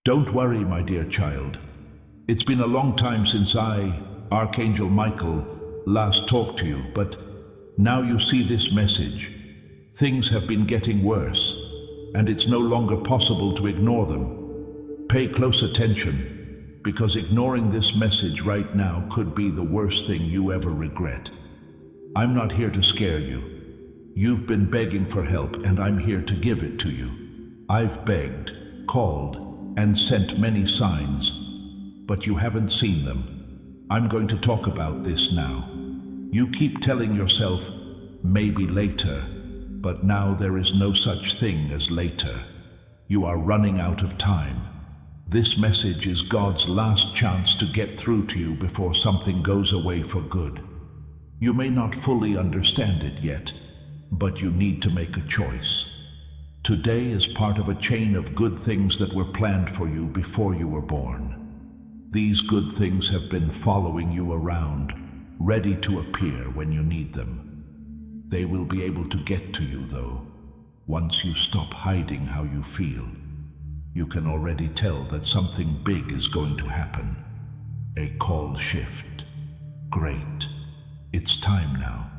Don't worry, my dear child. It's been a long time since I, Archangel Michael, last talked to you, but now you see this message. Things have been getting worse, and it's no longer possible to ignore them. Pay close attention, because ignoring this message right now could be the worst thing you ever regret. I'm not here to scare you. You've been begging for help, and I'm here to give it to you. I've begged, called, and sent many signs, but you haven't seen them. I'm going to talk about this now. You keep telling yourself, maybe later, but now there is no such thing as later. You are running out of time. This message is God's last chance to get through to you before something goes away for good. You may not fully understand it yet, but you need to make a choice. Today is part of a chain of good things that were planned for you before you were born. These good things have been following you around, ready to appear when you need them. They will be able to get to you, though, once you stop hiding how you feel. You can already tell that something big is going to happen. A call shift. Great. It's time now,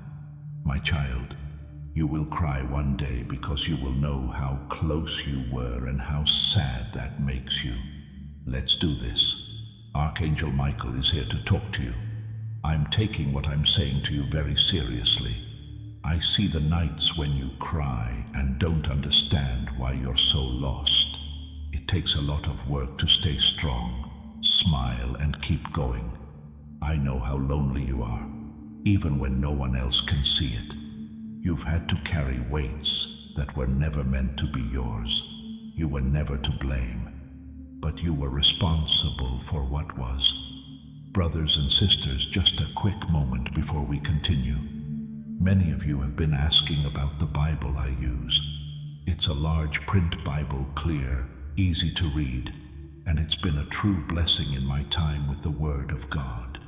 my child. You will cry one day because you will know how close you were and how sad that makes you. Let's do this. Archangel Michael is here to talk to you. I'm taking what I'm saying to you very seriously. I see the nights when you cry and don't understand why you're so lost. It takes a lot of work to stay strong, smile, and keep going. I know how lonely you are, even when no one else can see it. You've had to carry weights that were never meant to be yours. You were never to blame, but you were responsible for what was. Brothers and sisters, just a quick moment before we continue. Many of you have been asking about the Bible I use. It's a large print Bible, clear, easy to read, and it's been a true blessing in my time with the Word of God.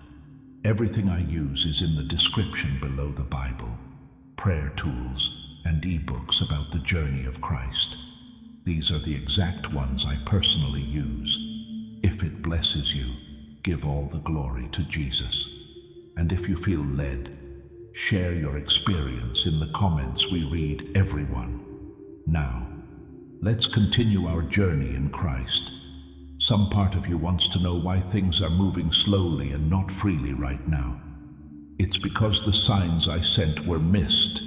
Everything I use is in the description below the Bible. Prayer tools, and ebooks about the journey of Christ. These are the exact ones I personally use. If it blesses you, give all the glory to Jesus. And if you feel led, share your experience in the comments. We read everyone. Now, let's continue our journey in Christ. Some part of you wants to know why things are moving slowly and not freely right now. It's because the signs I sent were missed.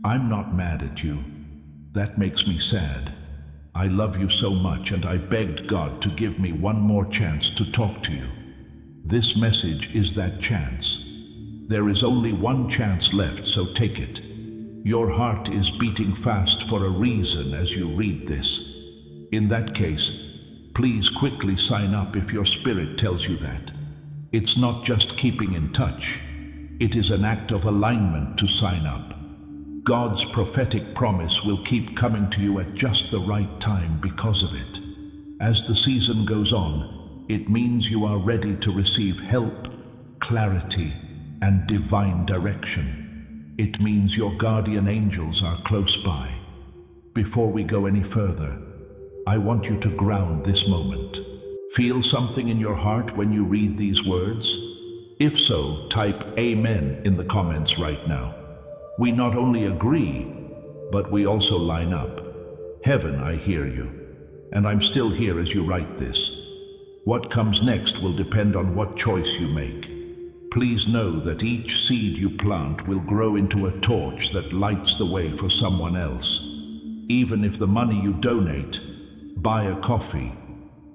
I'm not mad at you. That makes me sad. I love you so much, and I begged God to give me one more chance to talk to you. This message is that chance. There is only one chance left, so take it. Your heart is beating fast for a reason as you read this. In that case, please quickly sign up if your spirit tells you that. It's not just keeping in touch. It is an act of alignment to sign up. God's prophetic promise will keep coming to you at just the right time because of it. As the season goes on, it means you are ready to receive help, clarity, and divine direction. It means your guardian angels are close by. Before we go any further, I want you to ground this moment. Feel something in your heart when you read these words? If so, type Amen in the comments right now. We not only agree, but we also line up. Heaven, I hear you, and I'm still here as you write this. What comes next will depend on what choice you make. Please know that each seed you plant will grow into a torch that lights the way for someone else. Even if the money you donate, buy a coffee,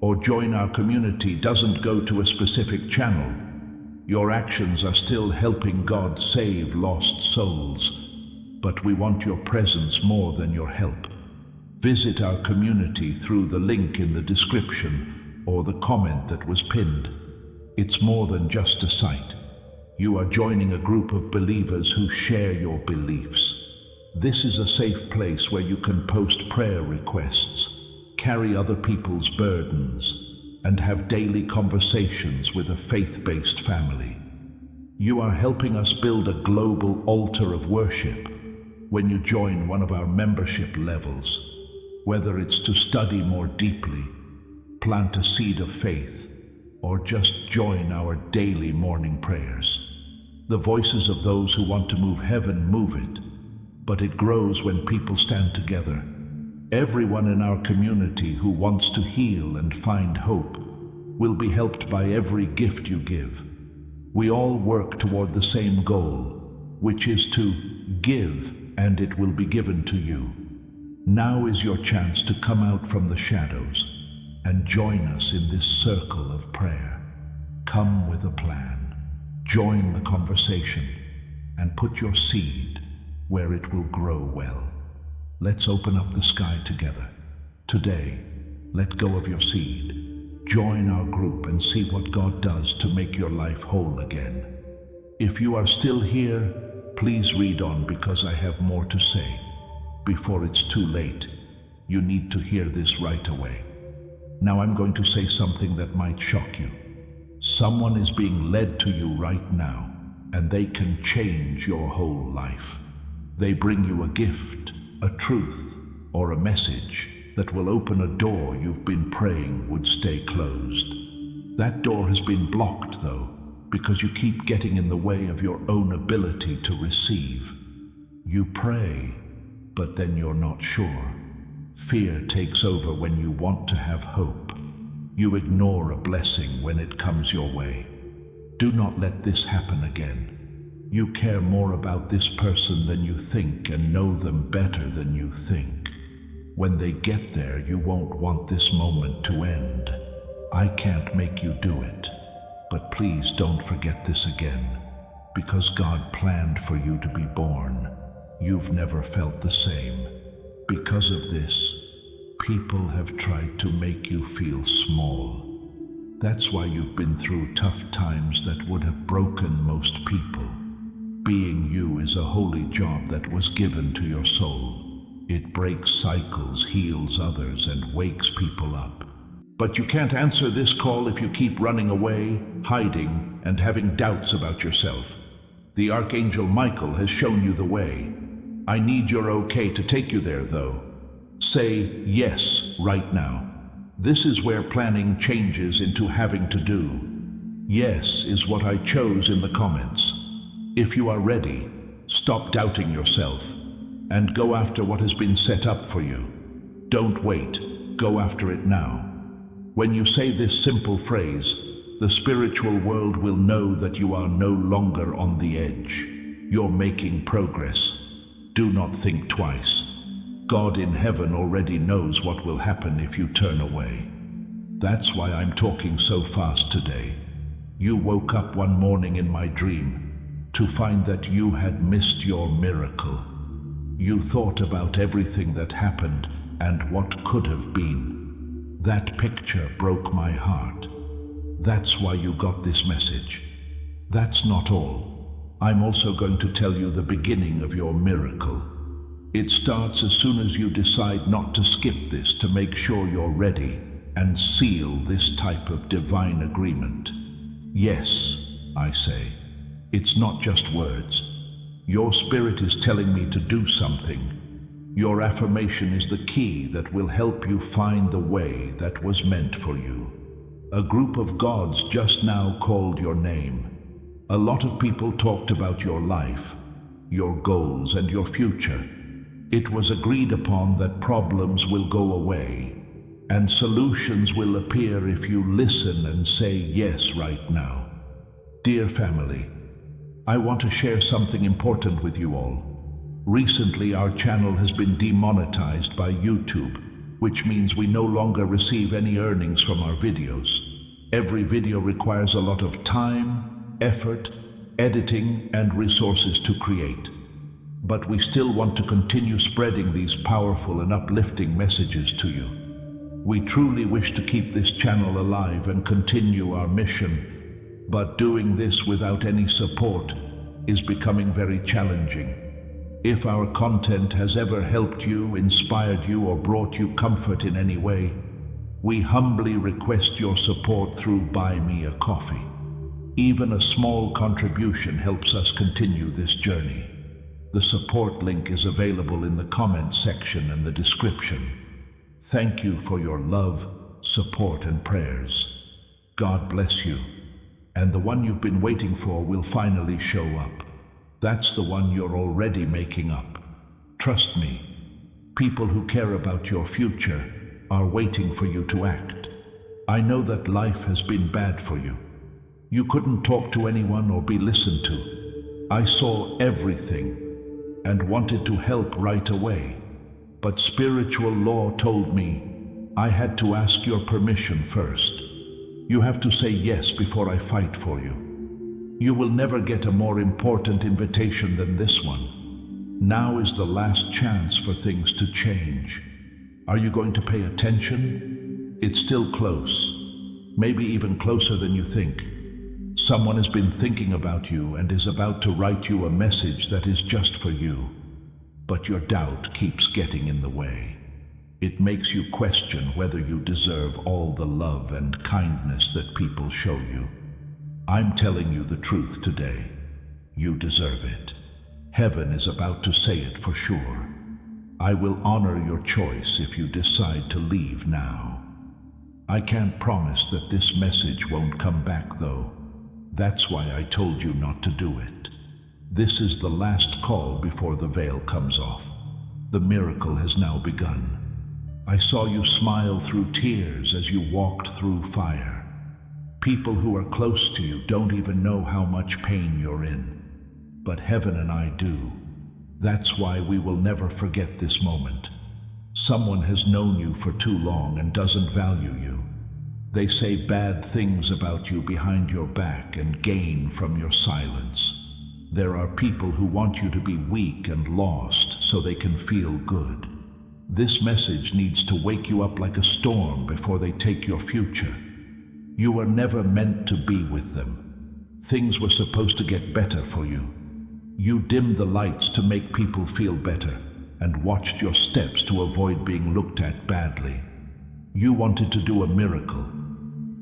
or join our community doesn't go to a specific channel, your actions are still helping God save lost souls. But we want your presence more than your help. Visit our community through the link in the description or the comment that was pinned. It's more than just a site. You are joining a group of believers who share your beliefs. This is a safe place where you can post prayer requests, carry other people's burdens, and have daily conversations with a faith-based family. You are helping us build a global altar of worship when you join one of our membership levels, whether it's to study more deeply, plant a seed of faith, or just join our daily morning prayers. The voices of those who want to move heaven move it, but it grows when people stand together. Everyone in our community who wants to heal and find hope will be helped by every gift you give. We all work toward the same goal, which is to give, and it will be given to you. Now is your chance to come out from the shadows and join us in this circle of prayer. Come with a plan, join the conversation, and put your seed where it will grow well. Let's open up the sky together. Today, let go of your seed. Join our group and see what God does to make your life whole again. If you are still here, please read on because I have more to say. Before it's too late, you need to hear this right away. Now I'm going to say something that might shock you. Someone is being led to you right now, and they can change your whole life. They bring you a gift, a truth, or a message that will open a door you've been praying would stay closed. That door has been blocked, though, because you keep getting in the way of your own ability to receive. You pray, but then you're not sure. Fear takes over when you want to have hope. You ignore a blessing when it comes your way. Do not let this happen again. You care more about this person than you think and know them better than you think. When they get there, you won't want this moment to end. I can't make you do it, but please don't forget this again. Because God planned for you to be born, you've never felt the same. Because of this, people have tried to make you feel small. That's why you've been through tough times that would have broken most people. Being you is a holy job that was given to your soul. It breaks cycles, heals others, and wakes people up. But you can't answer this call if you keep running away, hiding, and having doubts about yourself. The Archangel Michael has shown you the way. I need your okay to take you there, though. Say yes right now. This is where planning changes into having to do. Yes is what I chose in the comments. If you are ready, stop doubting yourself and go after what has been set up for you. Don't wait, go after it now. When you say this simple phrase, the spiritual world will know that you are no longer on the edge. You're making progress. Do not think twice. God in heaven already knows what will happen if you turn away. That's why I'm talking so fast today. You woke up one morning in my dream to find that you had missed your miracle. You thought about everything that happened and what could have been. That picture broke my heart. That's why you got this message. That's not all. I'm also going to tell you the beginning of your miracle. It starts as soon as you decide not to skip this to make sure you're ready and seal this type of divine agreement. Yes, I say. It's not just words. Your spirit is telling me to do something. Your affirmation is the key that will help you find the way that was meant for you. A group of gods just now called your name. A lot of people talked about your life, your goals, and your future. It was agreed upon that problems will go away and solutions will appear if you listen and say yes right now. Dear family, I want to share something important with you all. Recently, our channel has been demonetized by YouTube, which means we no longer receive any earnings from our videos. Every video requires a lot of time, effort, editing, and resources to create. But we still want to continue spreading these powerful and uplifting messages to you. We truly wish to keep this channel alive and continue our mission. But doing this without any support is becoming very challenging. If our content has ever helped you, inspired you, or brought you comfort in any way, we humbly request your support through Buy Me a Coffee. Even a small contribution helps us continue this journey. The support link is available in the comments section and the description. Thank you for your love, support, and prayers. God bless you. And the one you've been waiting for will finally show up. That's the one you're already making up. Trust me, people who care about your future are waiting for you to act. I know that life has been bad for you. You couldn't talk to anyone or be listened to. I saw everything and wanted to help right away. But spiritual law told me I had to ask your permission first. You have to say yes before I fight for you. You will never get a more important invitation than this one. Now is the last chance for things to change. Are you going to pay attention? It's still close, maybe even closer than you think. Someone has been thinking about you and is about to write you a message that is just for you. But your doubt keeps getting in the way. It makes you question whether you deserve all the love and kindness that people show you. I'm telling you the truth today. You deserve it. Heaven is about to say it for sure. I will honor your choice if you decide to leave now. I can't promise that this message won't come back though. That's why I told you not to do it. This is the last call before the veil comes off. The miracle has now begun. I saw you smile through tears as you walked through fire. People who are close to you don't even know how much pain you're in. But heaven and I do. That's why we will never forget this moment. Someone has known you for too long and doesn't value you. They say bad things about you behind your back and gain from your silence. There are people who want you to be weak and lost so they can feel good. This message needs to wake you up like a storm before they take your future. You were never meant to be with them. Things were supposed to get better for you. You dimmed the lights to make people feel better and watched your steps to avoid being looked at badly. You wanted to do a miracle,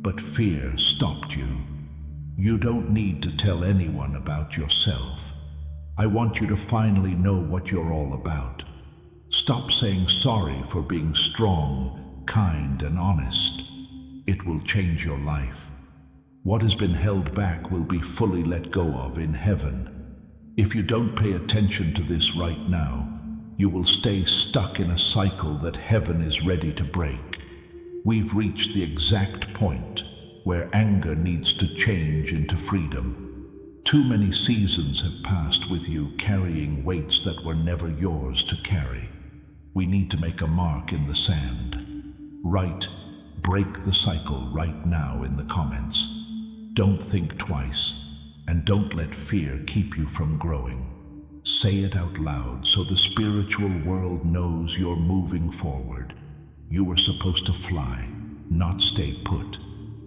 but fear stopped you. You don't need to tell anyone about yourself. I want you to finally know what you're all about. Stop saying sorry for being strong, kind, and honest. It will change your life. What has been held back will be fully let go of in heaven. If you don't pay attention to this right now, you will stay stuck in a cycle that heaven is ready to break. We've reached the exact point where anger needs to change into freedom. Too many seasons have passed with you carrying weights that were never yours to carry. We need to make a mark in the sand. Write, break the cycle right now in the comments. Don't think twice, and don't let fear keep you from growing. Say it out loud so the spiritual world knows you're moving forward. You were supposed to fly, not stay put.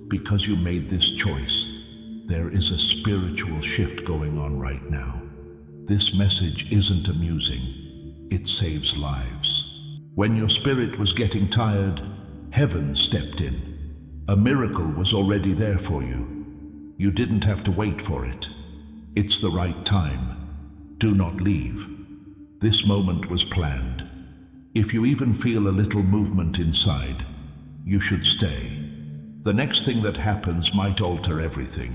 Because you made this choice, there is a spiritual shift going on right now. This message isn't amusing, it saves lives. When your spirit was getting tired, heaven stepped in. A miracle was already there for you. You didn't have to wait for it. It's the right time. Do not leave. This moment was planned. If you even feel a little movement inside, you should stay. The next thing that happens might alter everything.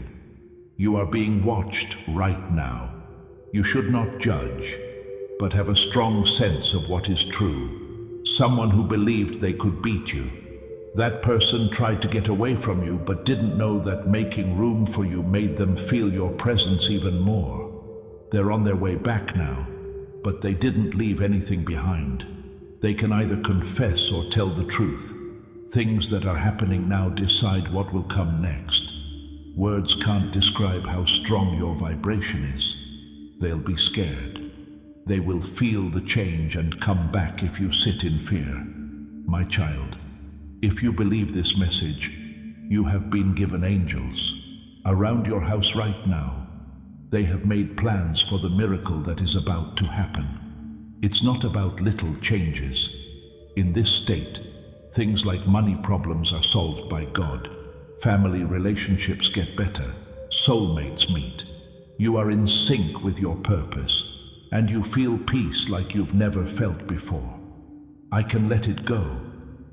You are being watched right now. You should not judge, but have a strong sense of what is true. Someone who believed they could beat you. That person tried to get away from you, but didn't know that making room for you made them feel your presence even more. They're on their way back now, but they didn't leave anything behind. They can either confess or tell the truth. Things that are happening now decide what will come next. Words can't describe how strong your vibration is. They'll be scared. They will feel the change and come back if you sit in fear. My child, if you believe this message, you have been given angels around your house right now. They have made plans for the miracle that is about to happen. It's not about little changes. In this state, things like money problems are solved by God. Family relationships get better. Soulmates meet. You are in sync with your purpose, and you feel peace like you've never felt before. I can let it go,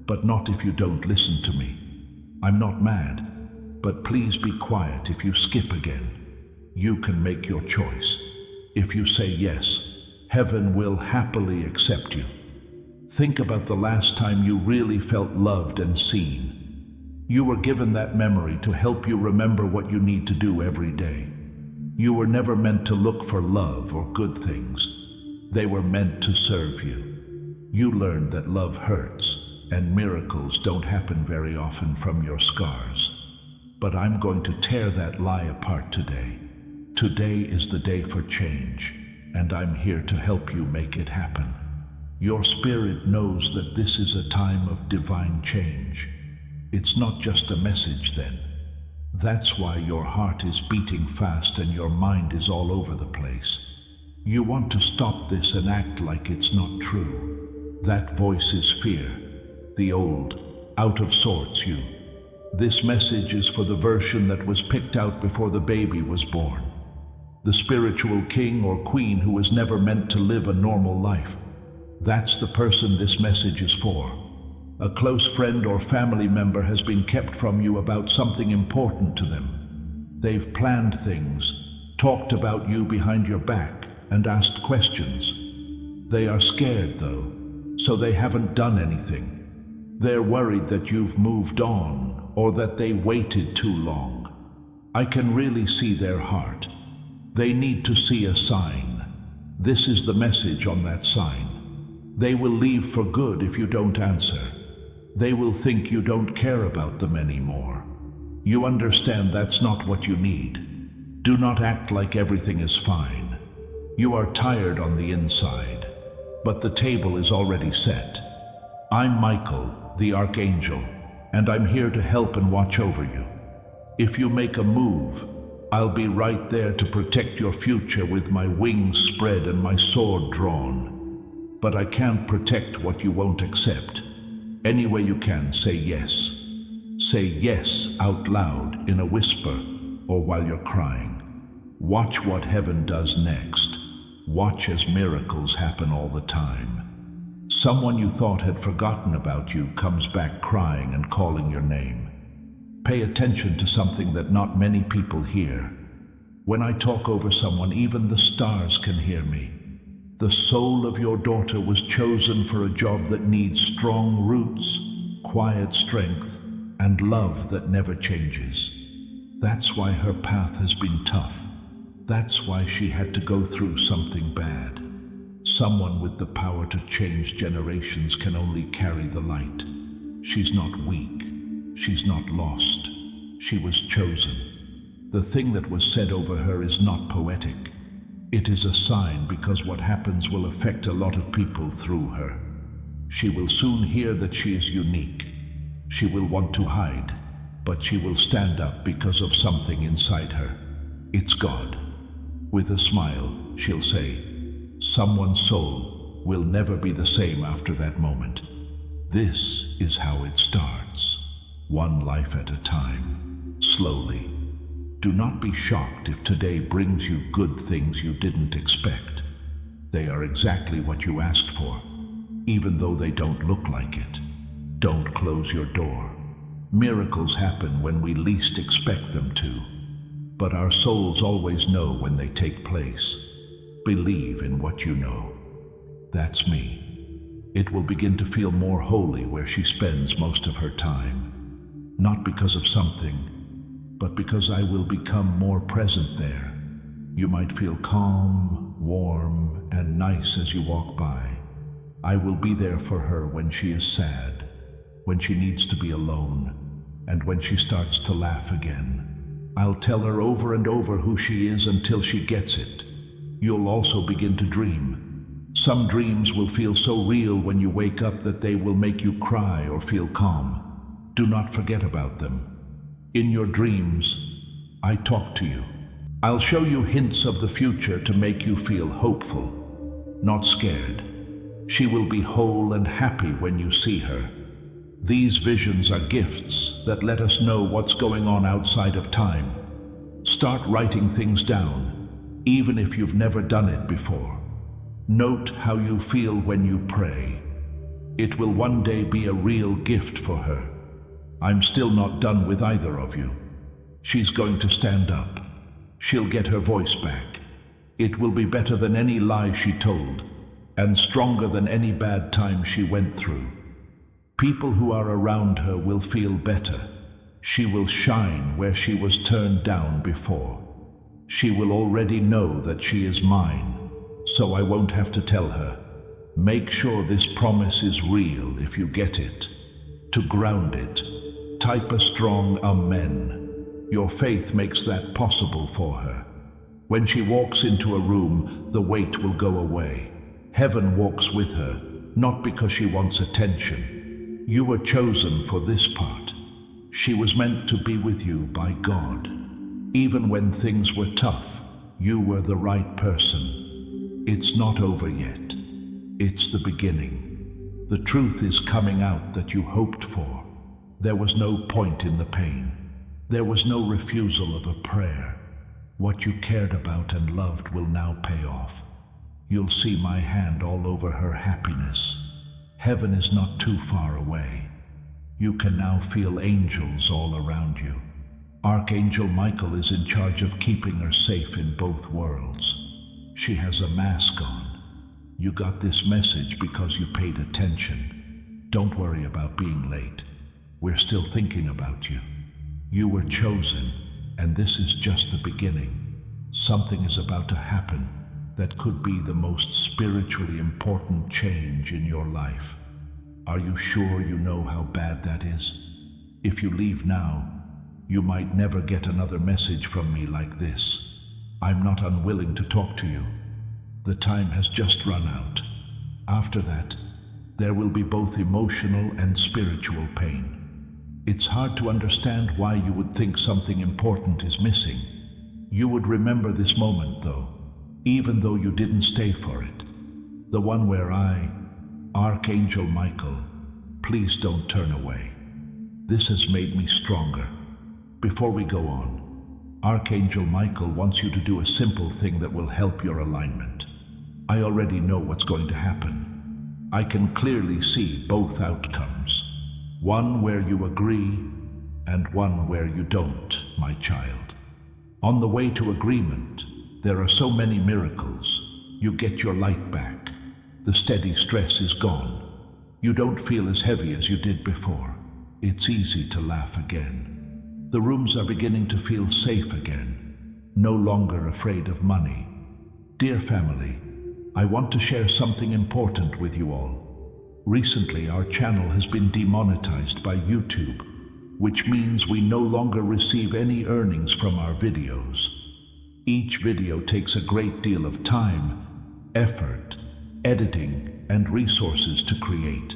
but not if you don't listen to me. I'm not mad, but please be quiet if you skip again. You can make your choice. If you say yes, heaven will happily accept you. Think about the last time you really felt loved and seen. You were given that memory to help you remember what you need to do every day. You were never meant to look for love or good things. They were meant to serve you. You learned that love hurts, and miracles don't happen very often from your scars. But I'm going to tear that lie apart today. Today is the day for change, and I'm here to help you make it happen. Your spirit knows that this is a time of divine change. It's not just a message then. That's why your heart is beating fast and your mind is all over the place. You want to stop this and act like it's not true. That voice is fear, the old, out of sorts you. This message is for the version that was picked out before the baby was born. The spiritual king or queen who was never meant to live a normal life. That's the person this message is for. A close friend or family member has been kept from you about something important to them. They've planned things, talked about you behind your back, and asked questions. They are scared though, so they haven't done anything. They're worried that you've moved on or that they waited too long. I can really see their heart. They need to see a sign. This is the message on that sign. They will leave for good if you don't answer. They will think you don't care about them anymore. You understand that's not what you need. Do not act like everything is fine. You are tired on the inside, but the table is already set. I'm Michael, the Archangel, and I'm here to help and watch over you. If you make a move, I'll be right there to protect your future with my wings spread and my sword drawn. But I can't protect what you won't accept. Any way you can, say yes. Say yes out loud in a whisper or while you're crying. Watch what heaven does next. Watch as miracles happen all the time. Someone you thought had forgotten about you comes back crying and calling your name. Pay attention to something that not many people hear. When I talk over someone, even the stars can hear me. The soul of your daughter was chosen for a job that needs strong roots, quiet strength, and love that never changes. That's why her path has been tough. That's why she had to go through something bad. Someone with the power to change generations can only carry the light. She's not weak. She's not lost. She was chosen. The thing that was said over her is not poetic. It is a sign because what happens will affect a lot of people through her. She will soon hear that she is unique. She will want to hide, but she will stand up because of something inside her. It's God. With a smile, she'll say, someone's soul will never be the same after that moment. This is how it starts, one life at a time, slowly. Do not be shocked if today brings you good things you didn't expect. They are exactly what you asked for, even though they don't look like it. Don't close your door. Miracles happen when we least expect them to, but our souls always know when they take place. Believe in what you know. That's me. It will begin to feel more holy where she spends most of her time, not because of something, but because I will become more present there. You might feel calm, warm, and nice as you walk by. I will be there for her when she is sad, when she needs to be alone, and when she starts to laugh again. I'll tell her over and over who she is until she gets it. You'll also begin to dream. Some dreams will feel so real when you wake up that they will make you cry or feel calm. Do not forget about them. In your dreams, I talk to you. I'll show you hints of the future to make you feel hopeful, not scared. She will be whole and happy when you see her. These visions are gifts that let us know what's going on outside of time. Start writing things down, even if you've never done it before. Note how you feel when you pray. It will one day be a real gift for her. I'm still not done with either of you. She's going to stand up. She'll get her voice back. It will be better than any lie she told, and stronger than any bad time she went through. People who are around her will feel better. She will shine where she was turned down before. She will already know that she is mine, so I won't have to tell her. Make sure this promise is real if you get it. To ground it, type a strong Amen. Your faith makes that possible for her. When she walks into a room, the weight will go away. Heaven walks with her, not because she wants attention. You were chosen for this part. She was meant to be with you by God. Even when things were tough, you were the right person. It's not over yet. It's the beginning. The truth is coming out that you hoped for. There was no point in the pain. There was no refusal of a prayer. What you cared about and loved will now pay off. You'll see my hand all over her happiness. Heaven is not too far away. You can now feel angels all around you. Archangel Michael is in charge of keeping her safe in both worlds. She has a mask on. You got this message because you paid attention. Don't worry about being late. We're still thinking about you. You were chosen, and this is just the beginning. Something is about to happen that could be the most spiritually important change in your life. Are you sure you know how bad that is? If you leave now, you might never get another message from me like this. I'm not unwilling to talk to you. The time has just run out. After that, there will be both emotional and spiritual pain. It's hard to understand why you would think something important is missing. You would remember this moment, though, even though you didn't stay for it. The one where I, Archangel Michael, please don't turn away. This has made me stronger. Before we go on, Archangel Michael wants you to do a simple thing that will help your alignment. I already know what's going to happen. I can clearly see both outcomes. One where you agree, and one where you don't, my child. On the way to agreement, there are so many miracles. You get your light back. The steady stress is gone. You don't feel as heavy as you did before. It's easy to laugh again. The rooms are beginning to feel safe again, no longer afraid of money. Dear family, I want to share something important with you all. Recently, our channel has been demonetized by YouTube, which means we no longer receive any earnings from our videos. Each video takes a great deal of time, effort, editing, and resources to create.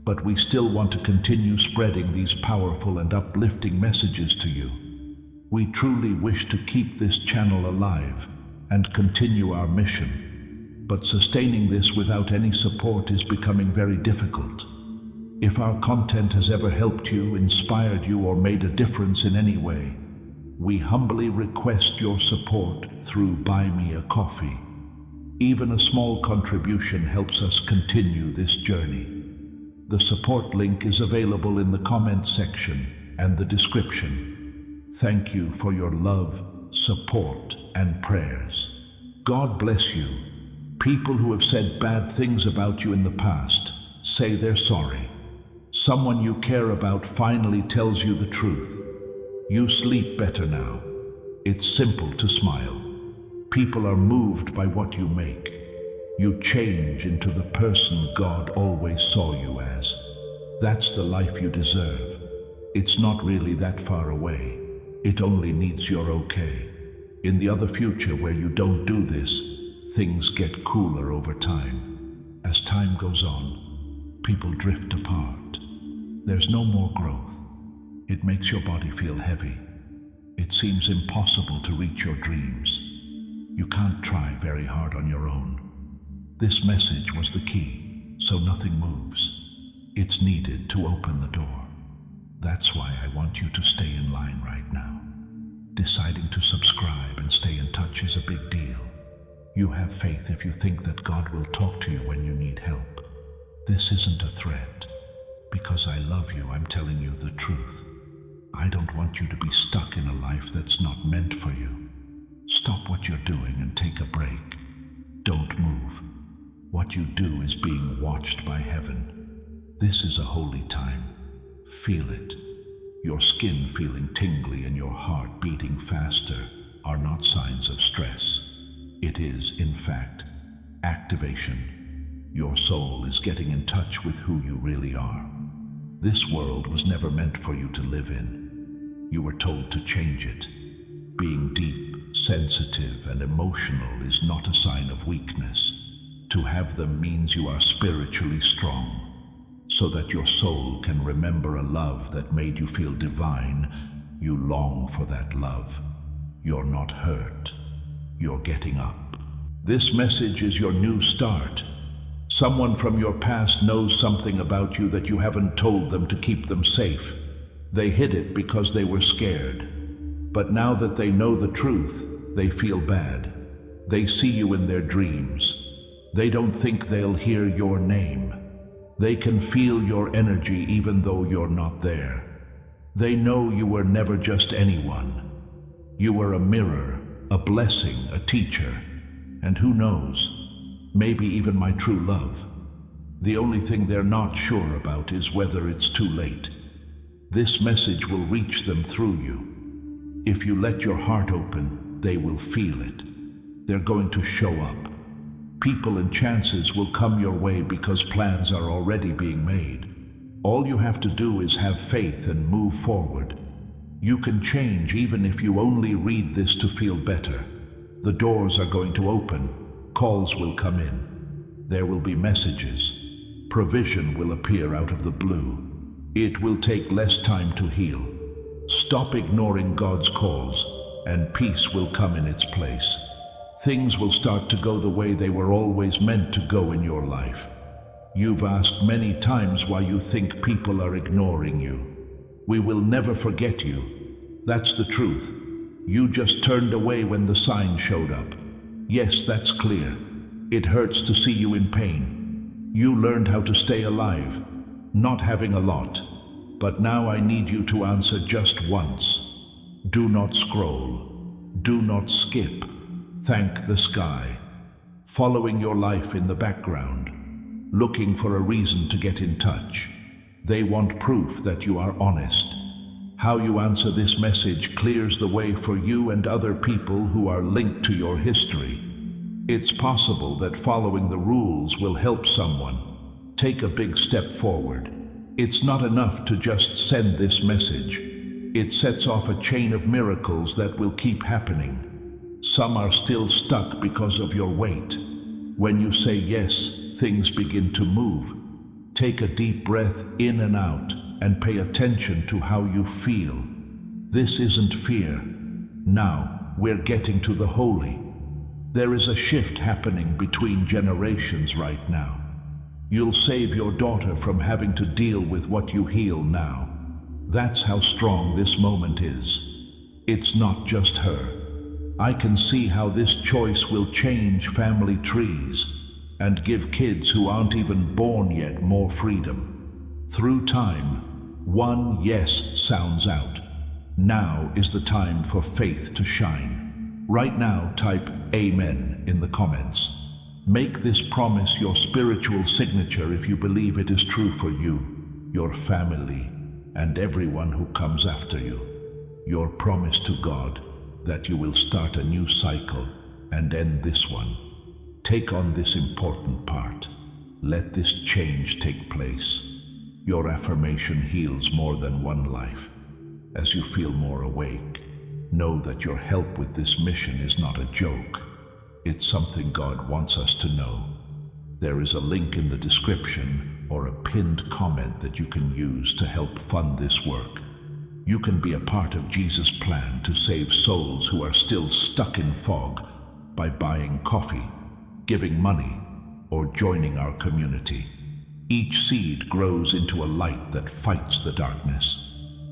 But we still want to continue spreading these powerful and uplifting messages to you. We truly wish to keep this channel alive and continue our mission. But sustaining this without any support is becoming very difficult. If our content has ever helped you, inspired you, or made a difference in any way, we humbly request your support through Buy Me a Coffee. Even a small contribution helps us continue this journey. The support link is available in the comment section and the description. Thank you for your love, support, and prayers. God bless you. People who have said bad things about you in the past say they're sorry. Someone you care about finally tells you the truth. You sleep better now. It's simple to smile. People are moved by what you make. You change into the person God always saw you as. That's the life you deserve. It's not really that far away. It only needs your okay. In the other future where you don't do this, things get cooler over time. As time goes on, people drift apart. There's no more growth. It makes your body feel heavy. It seems impossible to reach your dreams. You can't try very hard on your own. This message was the key, so nothing moves. It's needed to open the door. That's why I want you to stay in line right now. Deciding to subscribe and stay in touch is a big deal. You have faith if you think that God will talk to you when you need help. This isn't a threat. Because I love you, I'm telling you the truth. I don't want you to be stuck in a life that's not meant for you. Stop what you're doing and take a break. Don't move. What you do is being watched by heaven. This is a holy time. Feel it. Your skin feeling tingly and your heart beating faster are not signs of stress. It is, in fact, activation. Your soul is getting in touch with who you really are. This world was never meant for you to live in. You were told to change it. Being deep, sensitive, and emotional is not a sign of weakness. To have them means you are spiritually strong, so that your soul can remember a love that made you feel divine. You long for that love. You're not hurt. You're getting up. This message is your new start. Someone from your past knows something about you that you haven't told them to keep them safe. They hid it because they were scared. But now that they know the truth, they feel bad. They see you in their dreams. They don't think they'll hear your name. They can feel your energy even though you're not there. They know you were never just anyone. You were a mirror, a blessing, a teacher, and who knows, maybe even my true love. The only thing they're not sure about is whether it's too late. This message will reach them through you. If you let your heart open, they will feel it. They're going to show up. People and chances will come your way because plans are already being made. All you have to do is have faith and move forward. You can change even if you only read this to feel better. The doors are going to open. Calls will come in. There will be messages. Provision will appear out of the blue. It will take less time to heal. Stop ignoring God's calls, and peace will come in its place. Things will start to go the way they were always meant to go in your life. You've asked many times why you think people are ignoring you. We will never forget you. That's the truth. You just turned away when the sign showed up. Yes, that's clear. It hurts to see you in pain. You learned how to stay alive, not having a lot. But now I need you to answer just once. Do not scroll. Do not skip. Thank the sky. Following your life in the background, looking for a reason to get in touch. They want proof that you are honest. How you answer this message clears the way for you and other people who are linked to your history. It's possible that following the rules will help someone take a big step forward. It's not enough to just send this message. It sets off a chain of miracles that will keep happening. Some are still stuck because of your weight. When you say yes, things begin to move. Take a deep breath in and out and pay attention to how you feel. This isn't fear. Now, we're getting to the holy. There is a shift happening between generations right now. You'll save your daughter from having to deal with what you heal now. That's how strong this moment is. It's not just her. I can see how this choice will change family trees and give kids who aren't even born yet more freedom. Through time, one yes sounds out. Now is the time for faith to shine. Right now, type Amen in the comments. Make this promise your spiritual signature if you believe it is true for you, your family, and everyone who comes after you. Your promise to God that you will start a new cycle and end this one. Take on this important part. Let this change take place. Your affirmation heals more than one life. As you feel more awake, know that your help with this mission is not a joke. It's something God wants us to know. There is a link in the description or a pinned comment that you can use to help fund this work. You can be a part of Jesus' plan to save souls who are still stuck in fog by buying coffee, giving money, or joining our community. Each seed grows into a light that fights the darkness.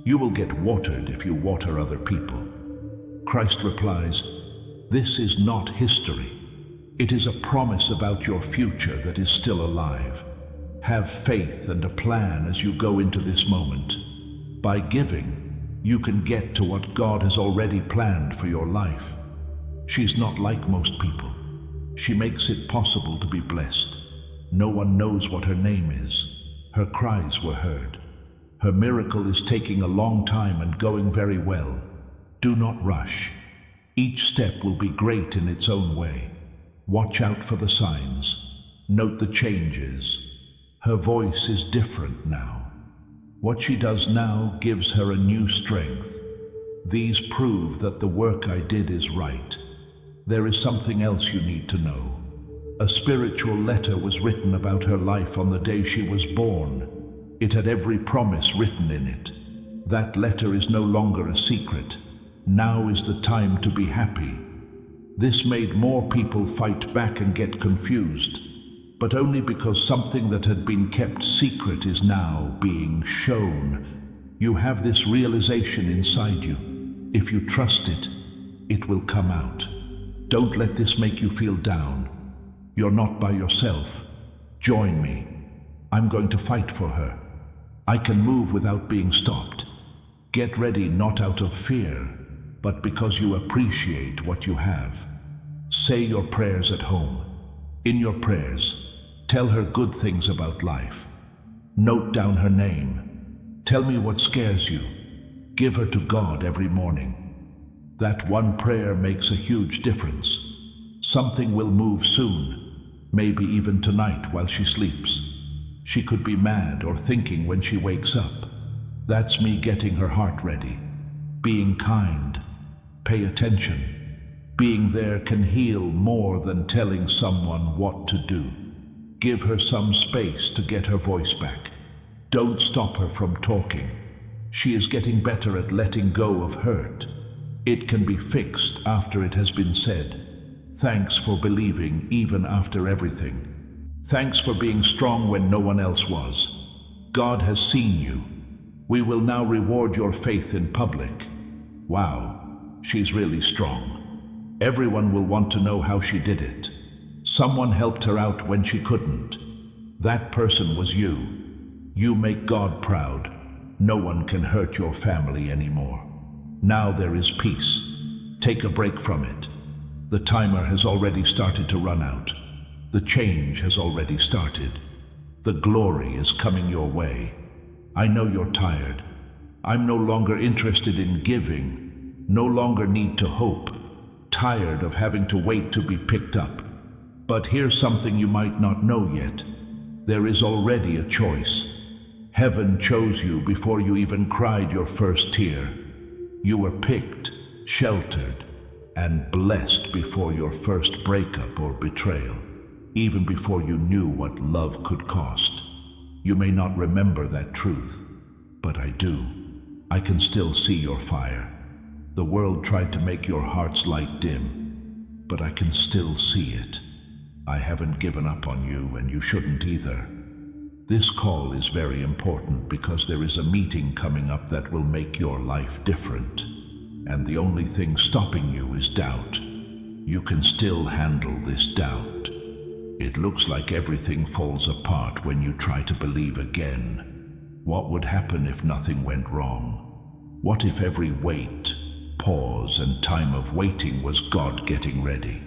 You will get watered if you water other people. Christ replies, "This is not history. It is a promise about your future that is still alive. Have faith and a plan as you go into this moment. By giving, you can get to what God has already planned for your life. She's not like most people. She makes it possible to be blessed. No one knows what her name is. Her cries were heard. Her miracle is taking a long time and going very well. Do not rush. Each step will be great in its own way. Watch out for the signs. Note the changes. Her voice is different now. What she does now gives her a new strength. These prove that the work I did is right. There is something else you need to know. A spiritual letter was written about her life on the day she was born. It had every promise written in it. That letter is no longer a secret. Now is the time to be happy. This made more people fight back and get confused, but only because something that had been kept secret is now being shown. You have this realization inside you. If you trust it, it will come out. Don't let this make you feel down. You're not by yourself. Join me. I'm going to fight for her. I can move without being stopped. Get ready, not out of fear, but because you appreciate what you have. Say your prayers at home. In your prayers, tell her good things about life. Note down her name. Tell me what scares you. Give her to God every morning. That one prayer makes a huge difference. Something will move soon, maybe even tonight while she sleeps. She could be mad or thinking when she wakes up. That's me getting her heart ready. Being kind. Pay attention. Being there can heal more than telling someone what to do. Give her some space to get her voice back. Don't stop her from talking. She is getting better at letting go of hurt. It can be fixed after it has been said. Thanks for believing even after everything. Thanks for being strong when no one else was. God has seen you. We will now reward your faith in public. Wow, she's really strong. Everyone will want to know how she did it. Someone helped her out when she couldn't. That person was you. You make God proud. No one can hurt your family anymore. Now there is peace. Take a break from it. The timer has already started to run out. The change has already started. The glory is coming your way. I know you're tired. I'm no longer interested in giving, no longer need to hope, tired of having to wait to be picked up. But here's something you might not know yet. There is already a choice. Heaven chose you before you even cried your first tear. You were picked, sheltered, and blessed before your first breakup or betrayal, even before you knew what love could cost. You may not remember that truth, but I do. I can still see your fire. The world tried to make your heart's light dim, but I can still see it. I haven't given up on you, and you shouldn't either. This call is very important because there is a meeting coming up that will make your life different. And the only thing stopping you is doubt. You can still handle this doubt. It looks like everything falls apart when you try to believe again. What would happen if nothing went wrong? What if every wait, pause, and time of waiting was God getting ready?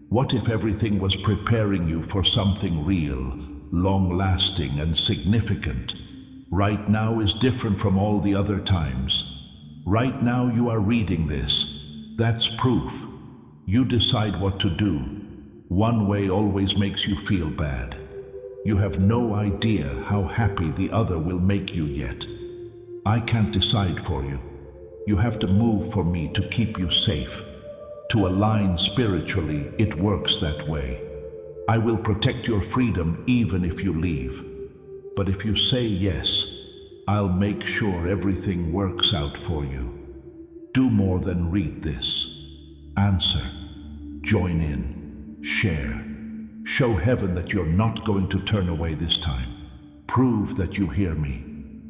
What if everything was preparing you for something real, long-lasting, and significant? Right now is different from all the other times. Right now you are reading this. That's proof. You decide what to do. One way always makes you feel bad. You have no idea how happy the other will make you yet. I can't decide for you. You have to move for me to keep you safe. To align spiritually, it works that way. I will protect your freedom even if you leave. But if you say yes, I'll make sure everything works out for you. Do more than read this. Answer. Join in. Share. Show heaven that you're not going to turn away this time. Prove that you hear me.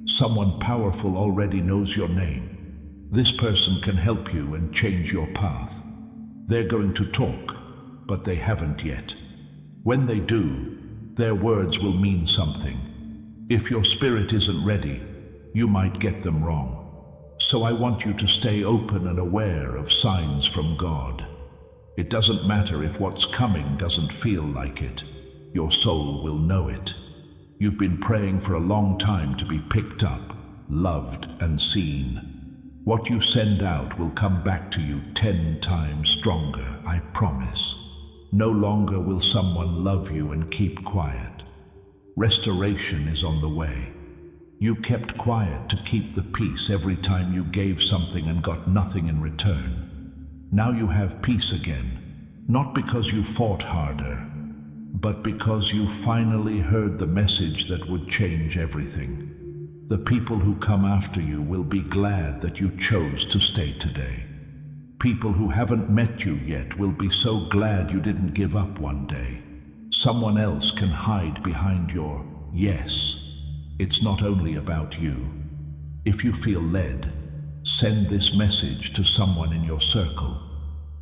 Someone powerful already knows your name. This person can help you and change your path. They're going to talk, but they haven't yet. When they do, Their words will mean something. If your spirit isn't ready, you might get them wrong. So I want you to stay open and aware of signs from God. It doesn't matter if what's coming doesn't feel like it. Your soul will know it. You've been praying for a long time to be picked up, loved, and seen. What you send out will come back to you 10 times stronger, I promise. No longer will someone love you and keep quiet. Restoration is on the way. You kept quiet to keep the peace every time you gave something and got nothing in return. Now you have peace again, not because you fought harder, but because you finally heard the message that would change everything. The people who come after you will be glad that you chose to stay today. People who haven't met you yet will be so glad you didn't give up one day. Someone else can hide behind your yes. It's not only about you. If you feel led, send this message to someone in your circle.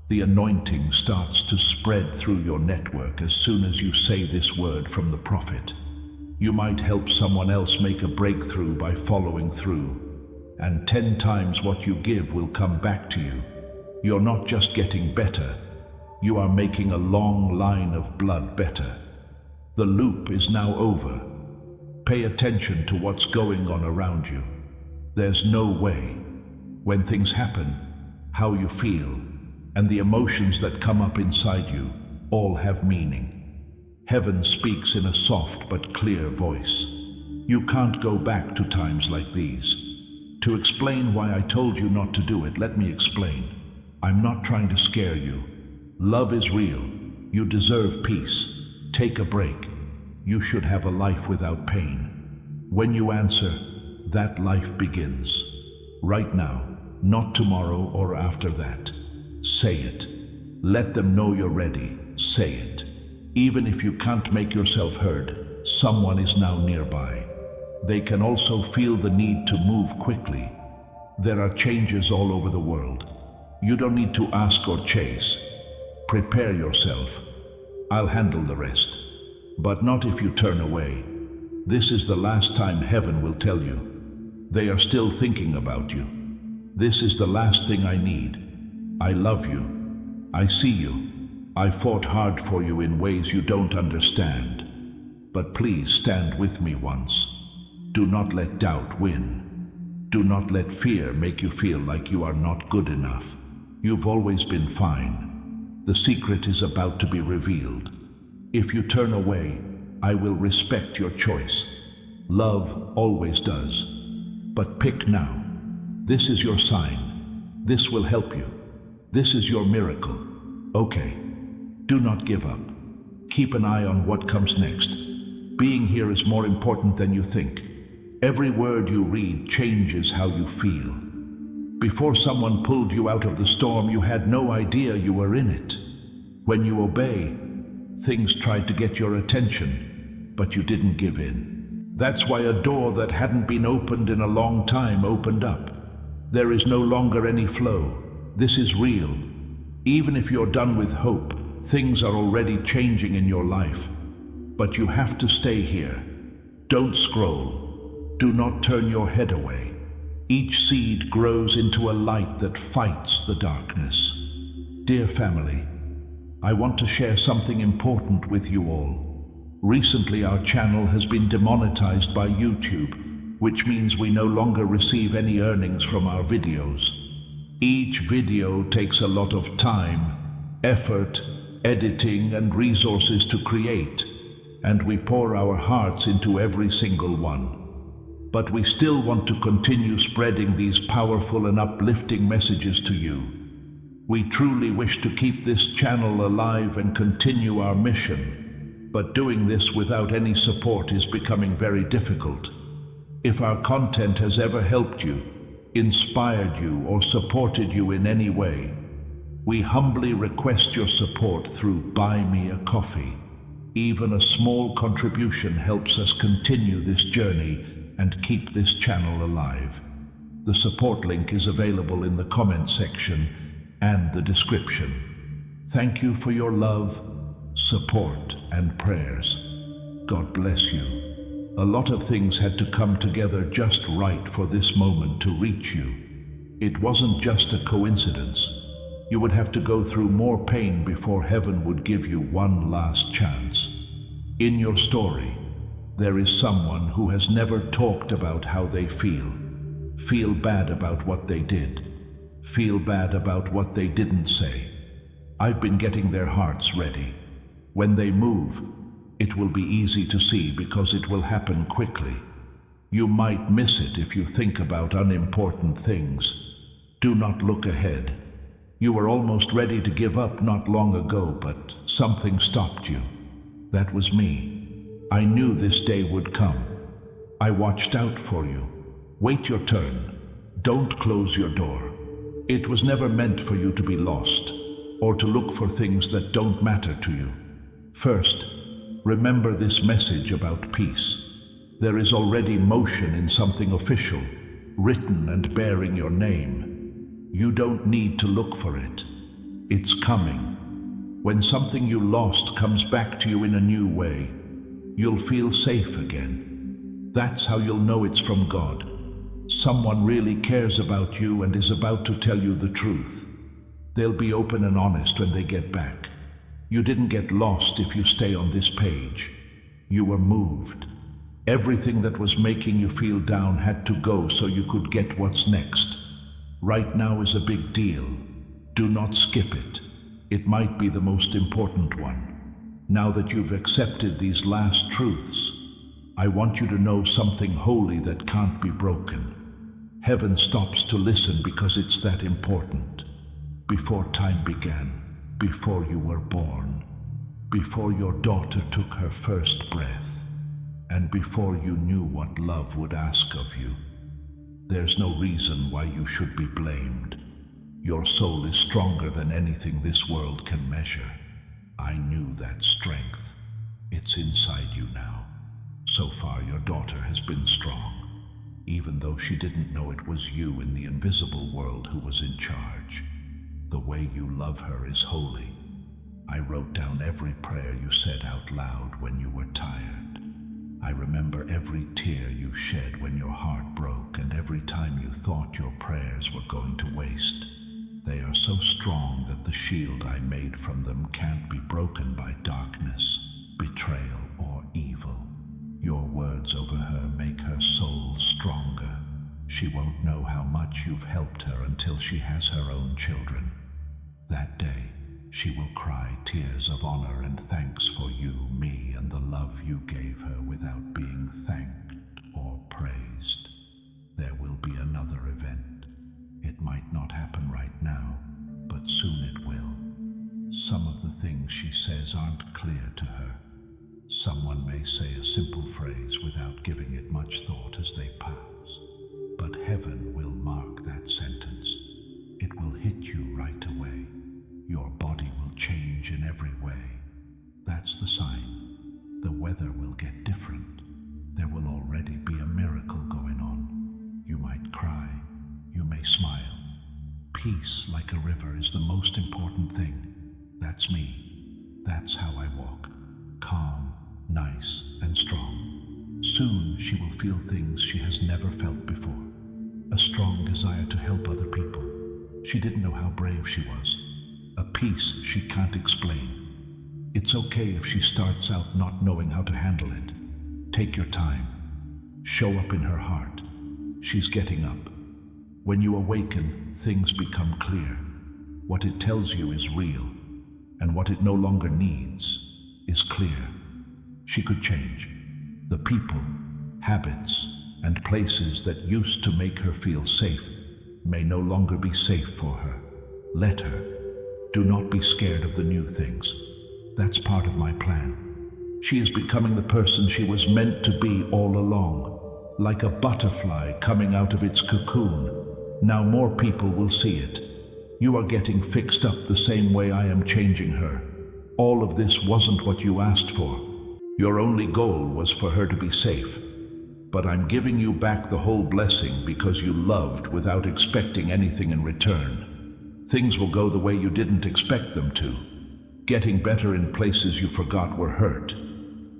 The anointing starts to spread through your network as soon as you say this word from the prophet. You might help someone else make a breakthrough by following through, and 10 times what you give will come back to you. You're not just getting better, you are making a long line of blood better. The loop is now over. Pay attention to what's going on around you. There's no way. When things happen, how you feel, and the emotions that come up inside you all have meaning. Heaven speaks in a soft but clear voice. You can't go back to times like these. To explain why I told you not to do it, let me explain. I'm not trying to scare you. Love is real. You deserve peace. Take a break. You should have a life without pain. When you answer, that life begins. Right now, not tomorrow or after that. Say it. Let them know you're ready. Say it. Even if you can't make yourself heard, someone is now nearby. They can also feel the need to move quickly. There are changes all over the world. You don't need to ask or chase. Prepare yourself. I'll handle the rest. But not if you turn away. This is the last time heaven will tell you. They are still thinking about you. This is the last thing I need. I love you. I see you. I fought hard for you in ways you don't understand. But please stand with me once. Do not let doubt win. Do not let fear make you feel like you are not good enough. You've always been fine. The secret is about to be revealed. If you turn away, I will respect your choice. Love always does. But pick now. This is your sign. This will help you. This is your miracle. Okay. Do not give up. Keep an eye on what comes next. Being here is more important than you think. Every word you read changes how you feel. Before someone pulled you out of the storm, you had no idea you were in it. When you obey, things tried to get your attention, but you didn't give in. That's why a door that hadn't been opened in a long time opened up. There is no longer any flow. This is real. Even if you're done with hope, things are already changing in your life. But you have to stay here. Don't scroll. Do not turn your head away. Each seed grows into a light that fights the darkness. Dear family, I want to share something important with you all. Recently, our channel has been demonetized by YouTube, which means we no longer receive any earnings from our videos. Each video takes a lot of time, effort, editing, and resources to create, and we pour our hearts into every single one. But we still want to continue spreading these powerful and uplifting messages to you. We truly wish to keep this channel alive and continue our mission, but doing this without any support is becoming very difficult. If our content has ever helped you, inspired you, or supported you in any way, we humbly request your support through Buy Me a Coffee. Even a small contribution helps us continue this journey and keep this channel alive. The support link is available in the comment section and the description. Thank you for your love, support, and prayers. God bless you. A lot of things had to come together just right for this moment to reach you. It wasn't just a coincidence. You would have to go through more pain before heaven would give you one last chance. In your story, there is someone who has never talked about how they feel. Feel bad about what they did. Feel bad about what they didn't say. I've been getting their hearts ready. When they move, it will be easy to see because it will happen quickly. You might miss it if you think about unimportant things. Do not look ahead. You were almost ready to give up not long ago, but something stopped you. That was me. I knew this day would come. I watched out for you. Wait your turn. Don't close your door. It was never meant for you to be lost, or to look for things that don't matter to you. First, remember this message about peace. There is already motion in something official, written and bearing your name. You don't need to look for it. It's coming. When something you lost comes back to you in a new way, you'll feel safe again. That's how you'll know it's from God. Someone really cares about you and is about to tell you the truth. They'll be open and honest when they get back. You didn't get lost if you stay on this page. You were moved. Everything that was making you feel down had to go so you could get what's next. Right now is a big deal. Do not skip it. It might be the most important one. Now that you've accepted these last truths, I want you to know something holy that can't be broken. Heaven stops to listen because it's that important. Before time began, before you were born, before your daughter took her first breath, and before you knew what love would ask of you, there's no reason why you should be blamed. Your soul is stronger than anything this world can measure. I knew that strength. It's inside you now. So far, your daughter has been strong, even though she didn't know it was you in the invisible world who was in charge. The way you love her is holy. I wrote down every prayer you said out loud when you were tired. I remember every tear you shed when your heart broke and every time you thought your prayers were going to waste. They are so strong that the shield I made from them can't be broken by darkness, betrayal, or evil. Your words over her make her soul stronger. She won't know how much you've helped her until she has her own children. That day, she will cry tears of honor and thanks for you, me, and the love you gave her without being thanked or praised. There will be another event. It might not happen right now, but soon it will. Some of the things she says aren't clear to her. Someone may say a simple phrase without giving it much thought as they pass. But heaven will mark that sentence. It will hit you right away. Your body will change in every way. That's the sign. The weather will get different. There will already be a miracle going on. You might cry. You may smile. Peace, like a river, is the most important thing. That's me. That's how I walk. Calm, nice, and strong. Soon she will feel things she has never felt before. A strong desire to help other people. She didn't know how brave she was. A peace she can't explain. It's okay if she starts out not knowing how to handle it. Take your time. Show up in her heart. She's getting up. When you awaken, things become clear. What it tells you is real, and what it no longer needs is clear. She could change. The people, habits, and places that used to make her feel safe may no longer be safe for her. Let her. Do not be scared of the new things. That's part of my plan. She is becoming the person she was meant to be all along, like a butterfly coming out of its cocoon. Now more people will see it. You are getting fixed up the same way I am changing her. All of this wasn't what you asked for. Your only goal was for her to be safe. But I'm giving you back the whole blessing because you loved without expecting anything in return. Things will go the way you didn't expect them to, getting better in places you forgot were hurt.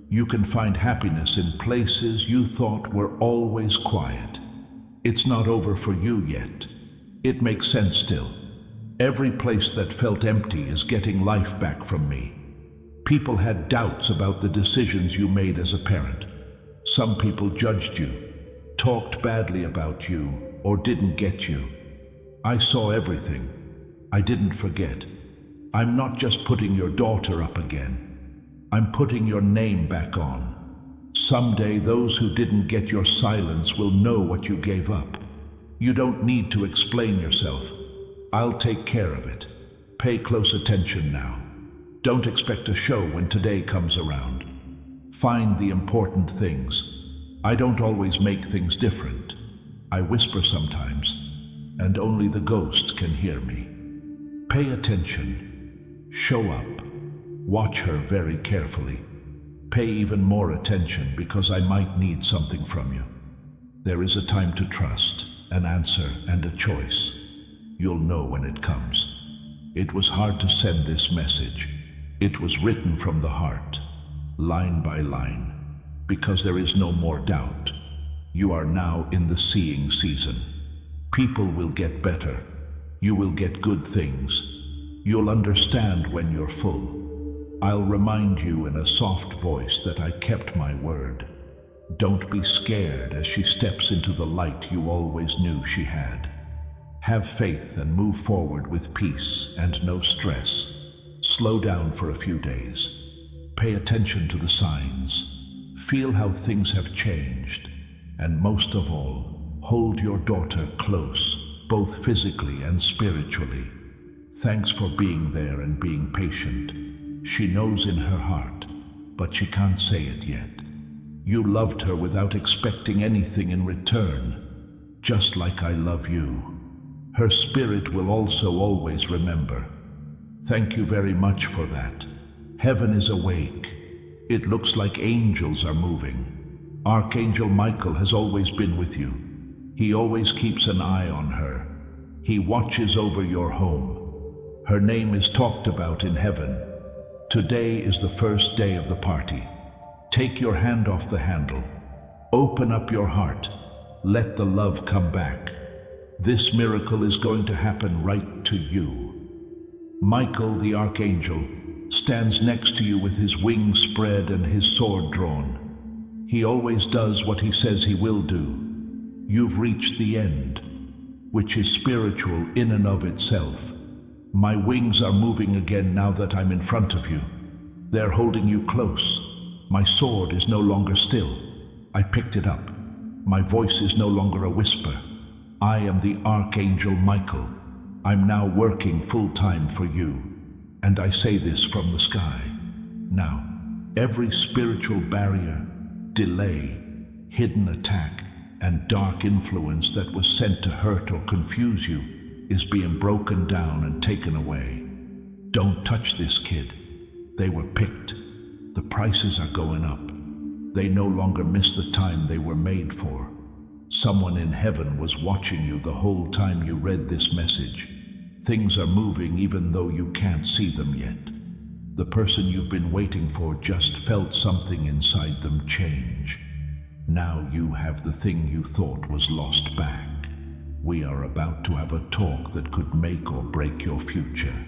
You can find happiness in places you thought were always quiet. It's not over for you yet. It makes sense still. Every place that felt empty is getting life back from me. People had doubts about the decisions you made as a parent. Some people judged you, talked badly about you, or didn't get you. I saw everything. I didn't forget. I'm not just putting your daughter up again. I'm putting your name back on. Someday those who didn't get your silence will know what you gave up. You don't need to explain yourself. I'll take care of it. Pay close attention now. Don't expect a show when today comes around. Find the important things. I don't always make things different. I whisper sometimes, and only the ghost can hear me. Pay attention. Show up. Watch her very carefully. Pay even more attention because I might need something from you. There is a time to trust, an answer, and a choice. You'll know when it comes. It was hard to send this message. It was written from the heart, line by line, because there is no more doubt. You are now in the seeing season. People will get better. You will get good things. You'll understand when you're full. I'll remind you in a soft voice that I kept my word. Don't be scared as she steps into the light you always knew she had. Have faith and move forward with peace and no stress. Slow down for a few days. Pay attention to the signs. Feel how things have changed. And most of all, hold your daughter close, both physically and spiritually. Thanks for being there and being patient. She knows in her heart, but she can't say it yet. You loved her without expecting anything in return, just like I love you. Her spirit will also always remember. Thank you very much for that. Heaven is awake. It looks like angels are moving. Archangel Michael has always been with you. He always keeps an eye on her. He watches over your home. Her name is talked about in heaven. Today is the first day of the party. Take your hand off the handle. Open up your heart. Let the love come back. This miracle is going to happen right to you. Michael, the Archangel, stands next to you with his wings spread and his sword drawn. He always does what he says he will do. You've reached the end, which is spiritual in and of itself. My wings are moving again now that I'm in front of you. They're holding you close. My sword is no longer still. I picked it up. My voice is no longer a whisper. I am the Archangel Michael. I'm now working full-time for you. And I say this from the sky. Now, every spiritual barrier, delay, hidden attack, and dark influence that was sent to hurt or confuse you is being broken down and taken away. Don't touch this kid. They were picked. The prices are going up. They no longer miss the time they were made for. Someone in heaven was watching you the whole time you read this message. Things are moving even though you can't see them yet. The person you've been waiting for just felt something inside them change. Now you have the thing you thought was lost back. We are about to have a talk that could make or break your future.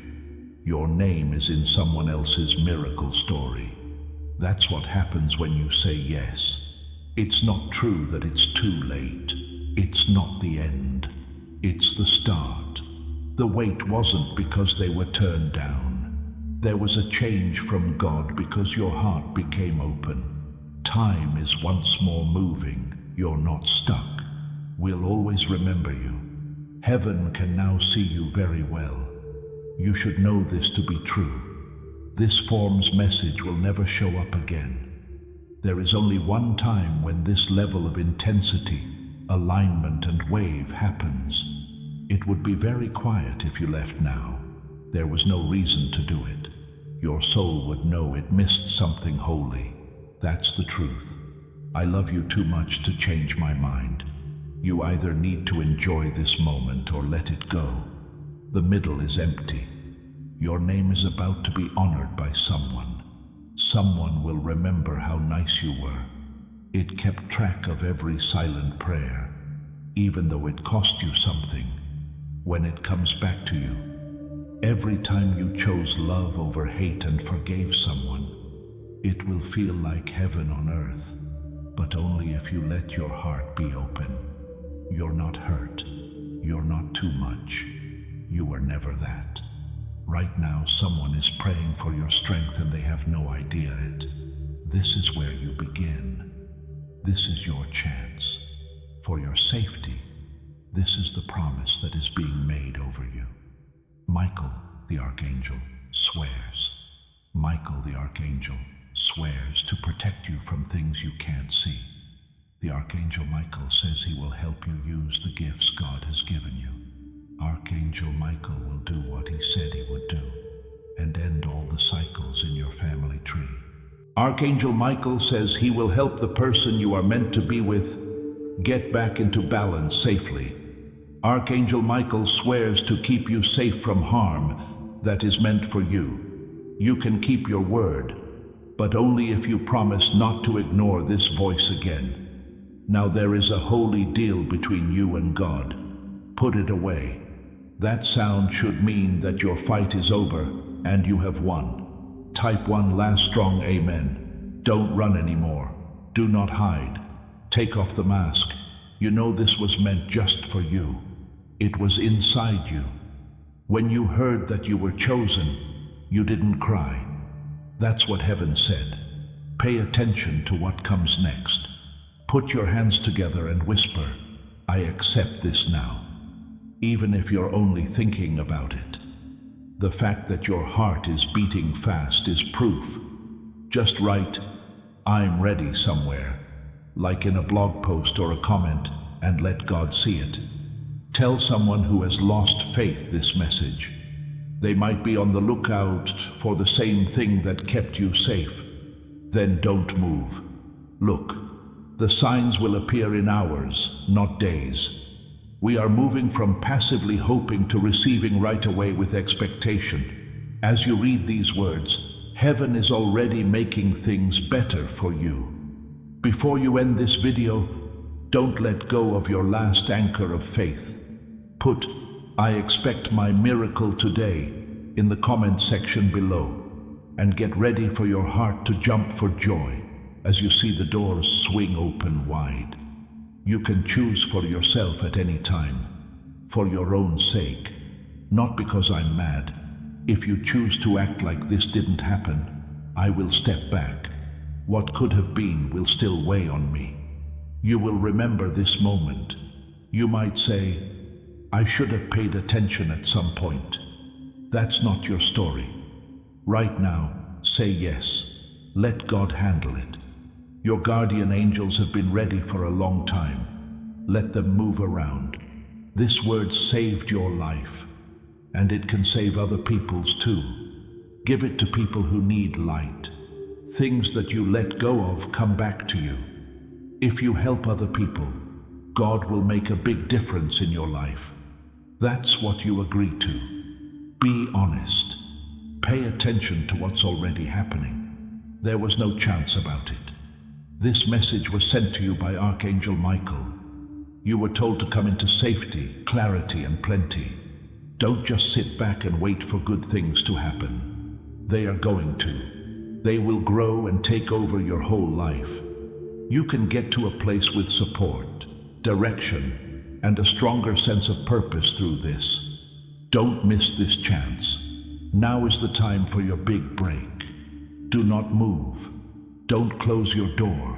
Your name is in someone else's miracle story. That's what happens when you say yes. It's not true that it's too late. It's not the end. It's the start. The wait wasn't because they were turned down. There was a change from God because your heart became open. Time is once more moving. You're not stuck. We'll always remember you. Heaven can now see you very well. You should know this to be true. This form's message will never show up again. There is only one time when this level of intensity, alignment, and wave happens. It would be very quiet if you left now. There was no reason to do it. Your soul would know it missed something holy. That's the truth. I love you too much to change my mind. You either need to enjoy this moment or let it go. The middle is empty. Your name is about to be honored by someone. Someone will remember how nice you were. It kept track of every silent prayer, even though it cost you something. When it comes back to you, every time you chose love over hate and forgave someone, it will feel like heaven on earth, but only if you let your heart be open. You're not hurt. You're not too much. You were never that. Right now, someone is praying for your strength and they have no idea it. This is where you begin. This is your chance. For your safety, this is the promise that is being made over you. Michael, the Archangel, swears. Michael, the Archangel, swears to protect you from things you can't see. The Archangel Michael says he will help you use the gifts God has given you. Archangel Michael will do what he said he would do and end all the cycles in your family tree. Archangel Michael says he will help the person you are meant to be with get back into balance safely. Archangel Michael swears to keep you safe from harm that is meant for you. You can keep your word, but only if you promise not to ignore this voice again. Now there is a holy deal between you and God. Put it away. That sound should mean that your fight is over and you have won. Type one last strong amen. Don't run anymore. Do not hide. Take off the mask. You know this was meant just for you. It was inside you. When you heard that you were chosen, you didn't cry. That's what heaven said. Pay attention to what comes next. Put your hands together and whisper, I accept this now. Even if you're only thinking about it. The fact that your heart is beating fast is proof. Just write, I'm ready somewhere, like in a blog post or a comment, and let God see it. Tell someone who has lost faith this message. They might be on the lookout for the same thing that kept you safe. Then don't move. Look, the signs will appear in hours, not days. We are moving from passively hoping to receiving right away with expectation. As you read these words, heaven is already making things better for you. Before you end this video, don't let go of your last anchor of faith. Put, I expect my miracle today in the comment section below, and get ready for your heart to jump for joy as you see the doors swing open wide. You can choose for yourself at any time, for your own sake, not because I'm mad. If you choose to act like this didn't happen, I will step back. What could have been will still weigh on me. You will remember this moment. You might say, I should have paid attention at some point. That's not your story. Right now, say yes. Let God handle it. Your guardian angels have been ready for a long time. Let them move around. This word saved your life, and it can save other people's too. Give it to people who need light. Things that you let go of come back to you. If you help other people, God will make a big difference in your life. That's what you agree to. Be honest. Pay attention to what's already happening. There was no chance about it. This message was sent to you by Archangel Michael. You were told to come into safety, clarity, and plenty. Don't just sit back and wait for good things to happen. They are going to. They will grow and take over your whole life. You can get to a place with support, direction, and a stronger sense of purpose through this. Don't miss this chance. Now is the time for your big break. Do not move. Don't close your door.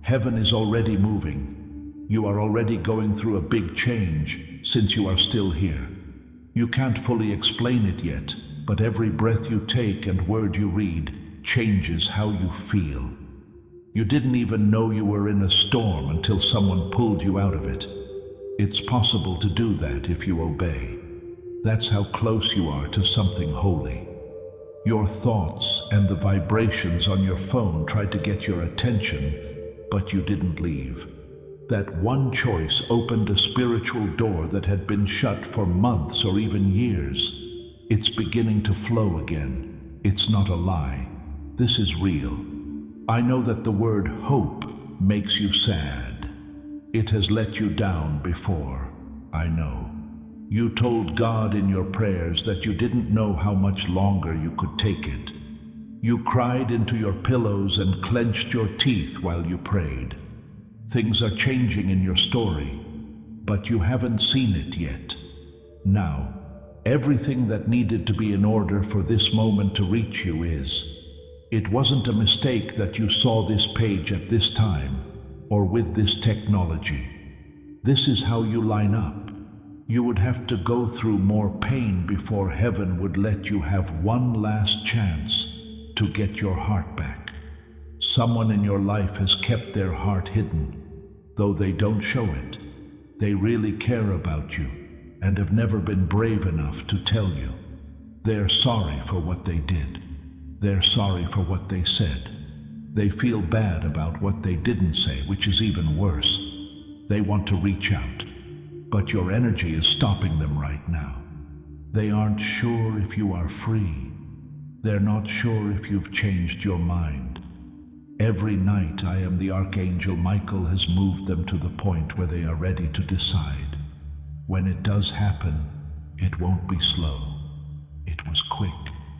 Heaven is already moving. You are already going through a big change since you are still here. You can't fully explain it yet, but every breath you take and word you read changes how you feel. You didn't even know you were in a storm until someone pulled you out of it. It's possible to do that if you obey. That's how close you are to something holy. Your thoughts and the vibrations on your phone tried to get your attention, but you didn't leave. That one choice opened a spiritual door that had been shut for months or even years. It's beginning to flow again. It's not a lie. This is real. I know that the word hope makes you sad. It has let you down before, I know. You told God in your prayers that you didn't know how much longer you could take it. You cried into your pillows and clenched your teeth while you prayed. Things are changing in your story, but you haven't seen it yet. Now, everything that needed to be in order for this moment to reach you is. It wasn't a mistake that you saw this page at this time, or with this technology. This is how you line up. You would have to go through more pain before heaven would let you have one last chance to get your heart back. Someone in your life has kept their heart hidden, though they don't show it. They really care about you and have never been brave enough to tell you. They're sorry for what they did. They're sorry for what they said. They feel bad about what they didn't say, which is even worse. They want to reach out, but your energy is stopping them right now. They aren't sure if you are free. They're not sure if you've changed your mind. Every night I am the Archangel Michael has moved them to the point where they are ready to decide. When it does happen, it won't be slow. It was quick,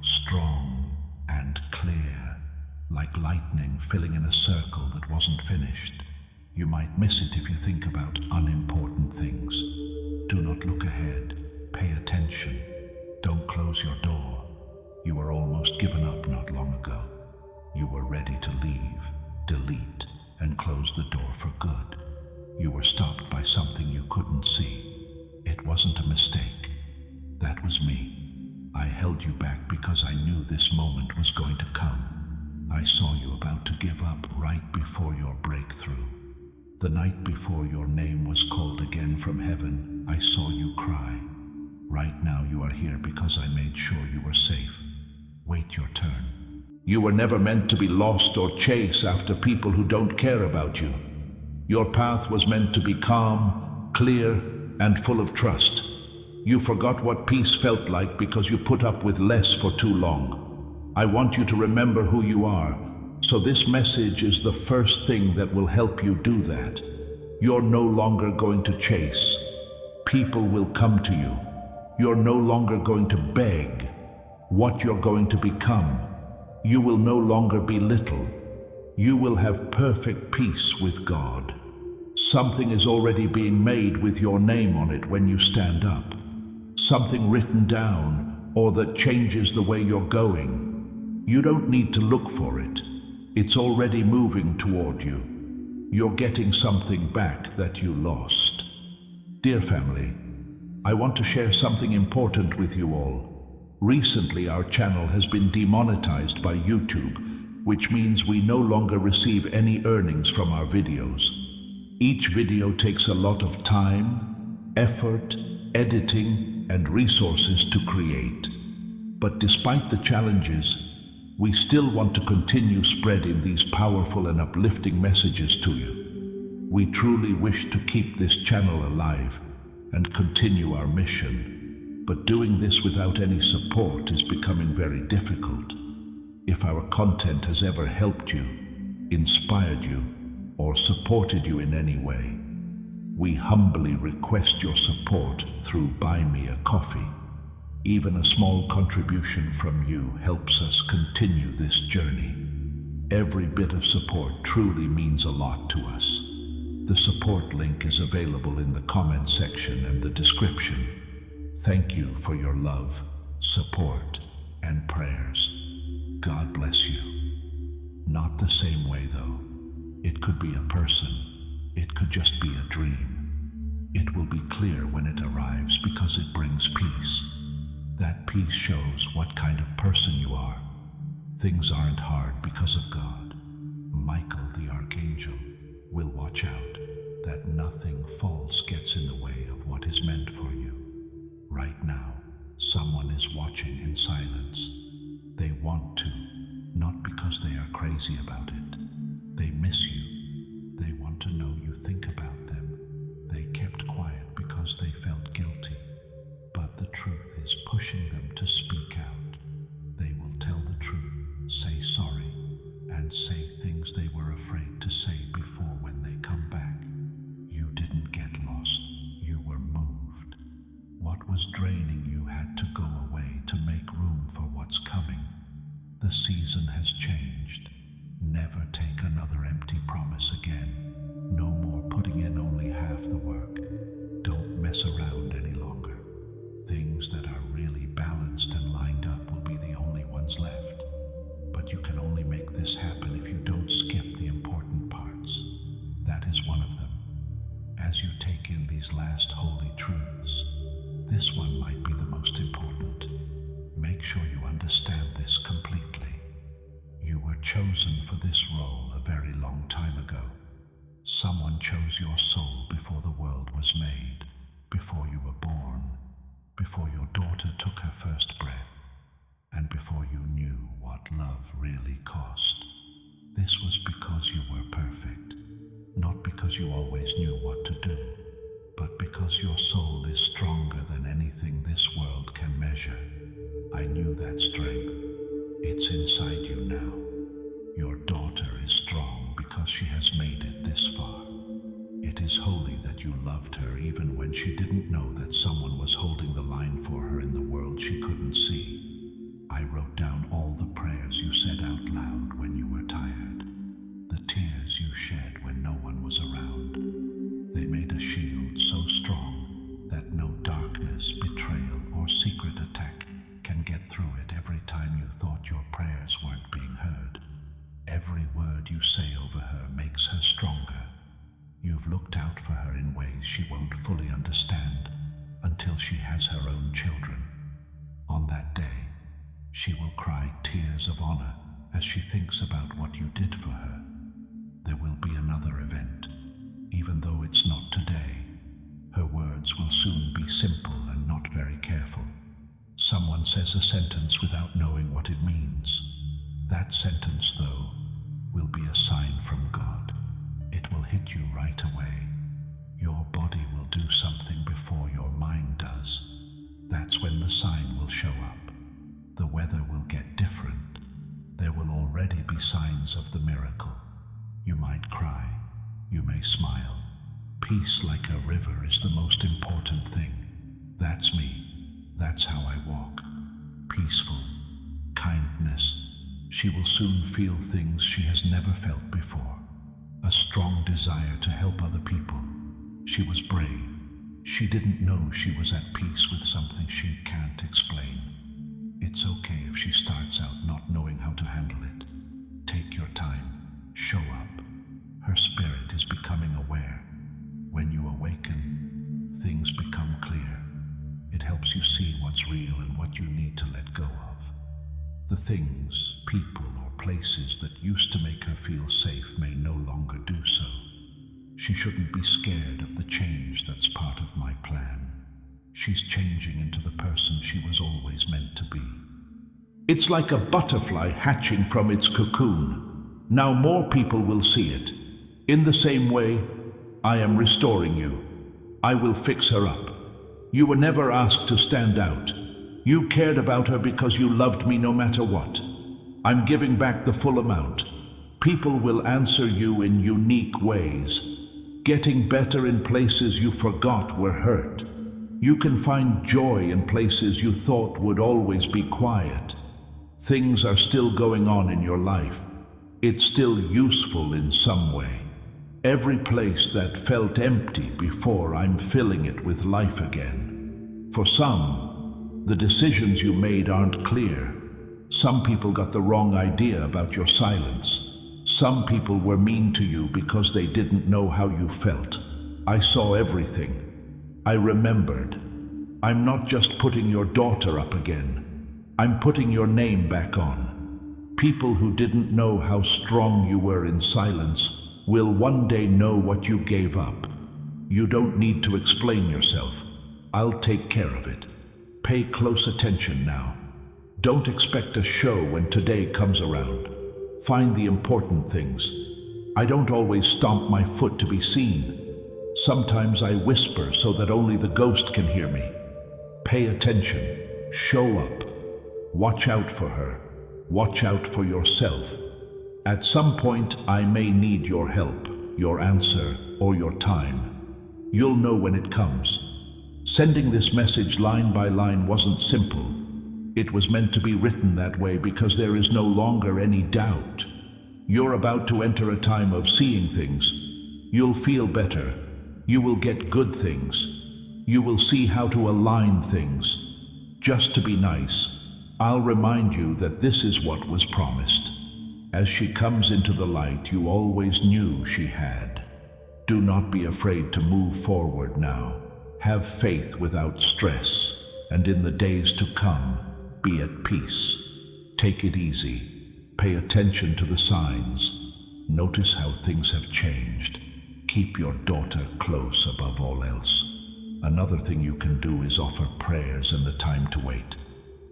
strong, and clear, like lightning filling in a circle that wasn't finished. You might miss it if you think about unimportant things. Do not look ahead. Pay attention. Don't close your door. You were almost given up not long ago. You were ready to leave, delete, and close the door for good. You were stopped by something you couldn't see. It wasn't a mistake. That was me. I held you back because I knew this moment was going to come. I saw you about to give up right before your breakthrough. The night before your name was called again from heaven, I saw you cry. Right now you are here because I made sure you were safe. Wait your turn. You were never meant to be lost or chase after people who don't care about you. Your path was meant to be calm, clear, and full of trust. You forgot what peace felt like because you put up with less for too long. I want you to remember who you are, so this message is the first thing that will help you do that. You're no longer going to chase. People will come to you. You're no longer going to beg. What you're going to become. You will no longer be little. You will have perfect peace with God. Something is already being made with your name on it when you stand up. Something written down or that changes the way you're going. You don't need to look for it. It's already moving toward you. You're getting something back that you lost. Dear family, I want to share something important with you all. Recently, our channel has been demonetized by YouTube, which means we no longer receive any earnings from our videos. Each video takes a lot of time, effort, editing, and resources to create. But despite the challenges, we still want to continue spreading these powerful and uplifting messages to you. We truly wish to keep this channel alive and continue our mission. But doing this without any support is becoming very difficult. If our content has ever helped you, inspired you, or supported you in any way, we humbly request your support through Buy Me a Coffee. Even a small contribution from you helps us continue this journey. Every bit of support truly means a lot to us. The support link is available in the comment section and the description. Thank you for your love, support, and prayers. God bless you. Not the same way though. It could be a person. It could just be a dream. It will be clear when it arrives because it brings peace. That peace shows what kind of person you are. Things aren't hard because of God. Michael the Archangel will watch out that nothing false gets in the way of what is meant for you. Right now, someone is watching in silence. They want to, not because they are crazy about it. They miss you. They want to know you think about them. They kept quiet because they felt guilty. But the truth is pushing them to speak out. They will tell the truth, say sorry, they were afraid to say before when they come back. You didn't get lost, you were moved. What was draining you had to go away to make room for what's coming. The season has changed. Never take another empty promise again. No more putting in only half the work. Don't mess around any longer. Things that are really balanced and lined up will be the only ones left. But you can only make this happen if you don't skip the important parts. That is one of them. As you take in these last holy truths, this one might be the most important. Make sure you understand this completely. You were chosen for this role a very long time ago. Someone chose your soul before the world was made, before you were born, before your daughter took her first breath, and before you knew what love really cost. This was because you were perfect, not because you always knew what to do, but because your soul is stronger than anything this world can measure. I knew that strength. It's inside you now. Your daughter is strong because she has made it this far. It is holy that you loved her even when she didn't know that someone was holding the line for her in the world she couldn't see. I wrote down all the prayers you said out loud when you were tired, the tears you shed when no one was around. They made a shield so strong that no darkness, betrayal, or secret attack can get through it every time you thought your prayers weren't being heard. Every word you say over her makes her stronger. You've looked out for her in ways she won't fully understand until she has her own children. On that day, she will cry tears of honor as she thinks about what you did for her. There will be another event. Even though it's not today, her words will soon be simple and not very careful. Someone says a sentence without knowing what it means. That sentence, though, will be a sign from God. It will hit you right away. Your body will do something before your mind does. That's when the sign will show up. The weather will get different. There will already be signs of the miracle. You might cry. You may smile. Peace like a river is the most important thing. That's me. That's how I walk. Peaceful. Kindness. She will soon feel things she has never felt before. A strong desire to help other people. She was brave. She didn't know she was at peace with something she can't explain. It's okay if she starts out not knowing how to handle it. Take your time. Show up. Her spirit is becoming aware. When you awaken, things become clear. It helps you see what's real and what you need to let go of. The things, people, or places that used to make her feel safe may no longer do so. She shouldn't be scared of the change that's part of my plan. She's changing into the person she was always meant to be. It's like a butterfly hatching from its cocoon. Now more people will see it. In the same way, I am restoring you. I will fix her up. You were never asked to stand out. You cared about her because you loved me no matter what. I'm giving back the full amount. People will answer you in unique ways, getting better in places you forgot were hurt. You can find joy in places you thought would always be quiet. Things are still going on in your life. It's still useful in some way. Every place that felt empty before, I'm filling it with life again. For some, the decisions you made aren't clear. Some people got the wrong idea about your silence. Some people were mean to you because they didn't know how you felt. I saw everything. I remembered. I'm not just putting your daughter up again. I'm putting your name back on. People who didn't know how strong you were in silence will one day know what you gave up. You don't need to explain yourself. I'll take care of it. Pay close attention now. Don't expect a show when today comes around. Find the important things. I don't always stomp my foot to be seen. Sometimes I whisper so that only the ghost can hear me. Pay attention. Show up. Watch out for her. Watch out for yourself. At some point, I may need your help, your answer, or your time. You'll know when it comes. Sending this message line by line wasn't simple. It was meant to be written that way because there is no longer any doubt. You're about to enter a time of seeing things. You'll feel better. You will get good things. You will see how to align things. Just to be nice, I'll remind you that this is what was promised. As she comes into the light you always knew she had. Do not be afraid to move forward now. Have faith without stress, and in the days to come, be at peace. Take it easy. Pay attention to the signs. Notice how things have changed. Keep your daughter close above all else. Another thing you can do is offer prayers and the time to wait.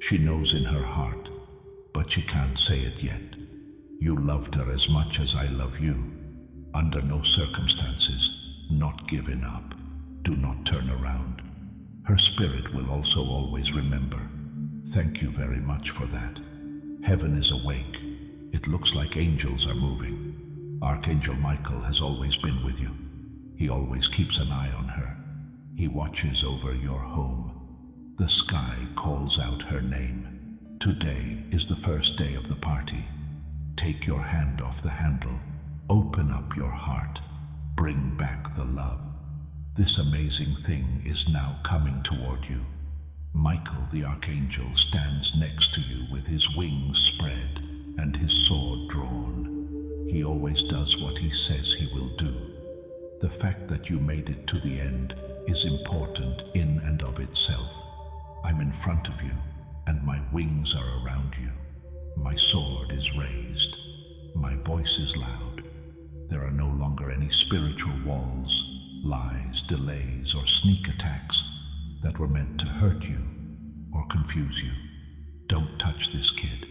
She knows in her heart, but she can't say it yet. You loved her as much as I love you. Under no circumstances, not giving up. Do not turn around. Her spirit will also always remember. Thank you very much for that. Heaven is awake. It looks like angels are moving. Archangel Michael has always been with you. He always keeps an eye on her. He watches over your home. The sky calls out her name. Today is the first day of the party. Take your hand off the handle. Open up your heart. Bring back the love. This amazing thing is now coming toward you. Michael the Archangel stands next to you with his wings spread and his sword drawn. He always does what he says he will do. The fact that you made it to the end is important in and of itself. I'm in front of you, and my wings are around you. My sword is raised. My voice is loud. There are no longer any spiritual walls, lies, delays, or sneak attacks that were meant to hurt you or confuse you. Don't touch this kid.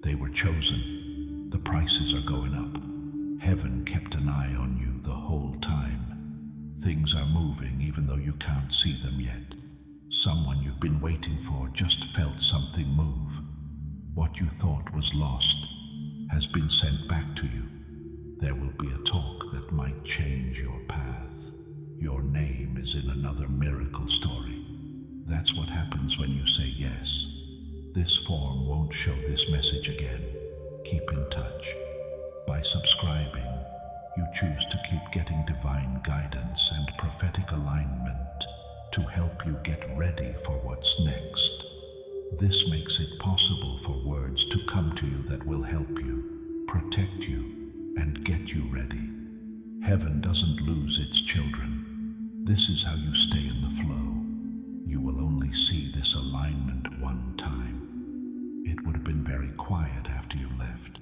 They were chosen. The prices are going up. Heaven kept an eye on you the whole time. Things are moving even though you can't see them yet. Someone you've been waiting for just felt something move. What you thought was lost has been sent back to you. There will be a talk that might change your path. Your name is in another miracle story. That's what happens when you say yes. This form won't show this message again. Keep in touch. By subscribing, you choose to keep getting divine guidance and prophetic alignment to help you get ready for what's next. This makes it possible for words to come to you that will help you, protect you, and get you ready. Heaven doesn't lose its children. This is how you stay in the flow. You will only see this alignment one time. It would have been very quiet after you left.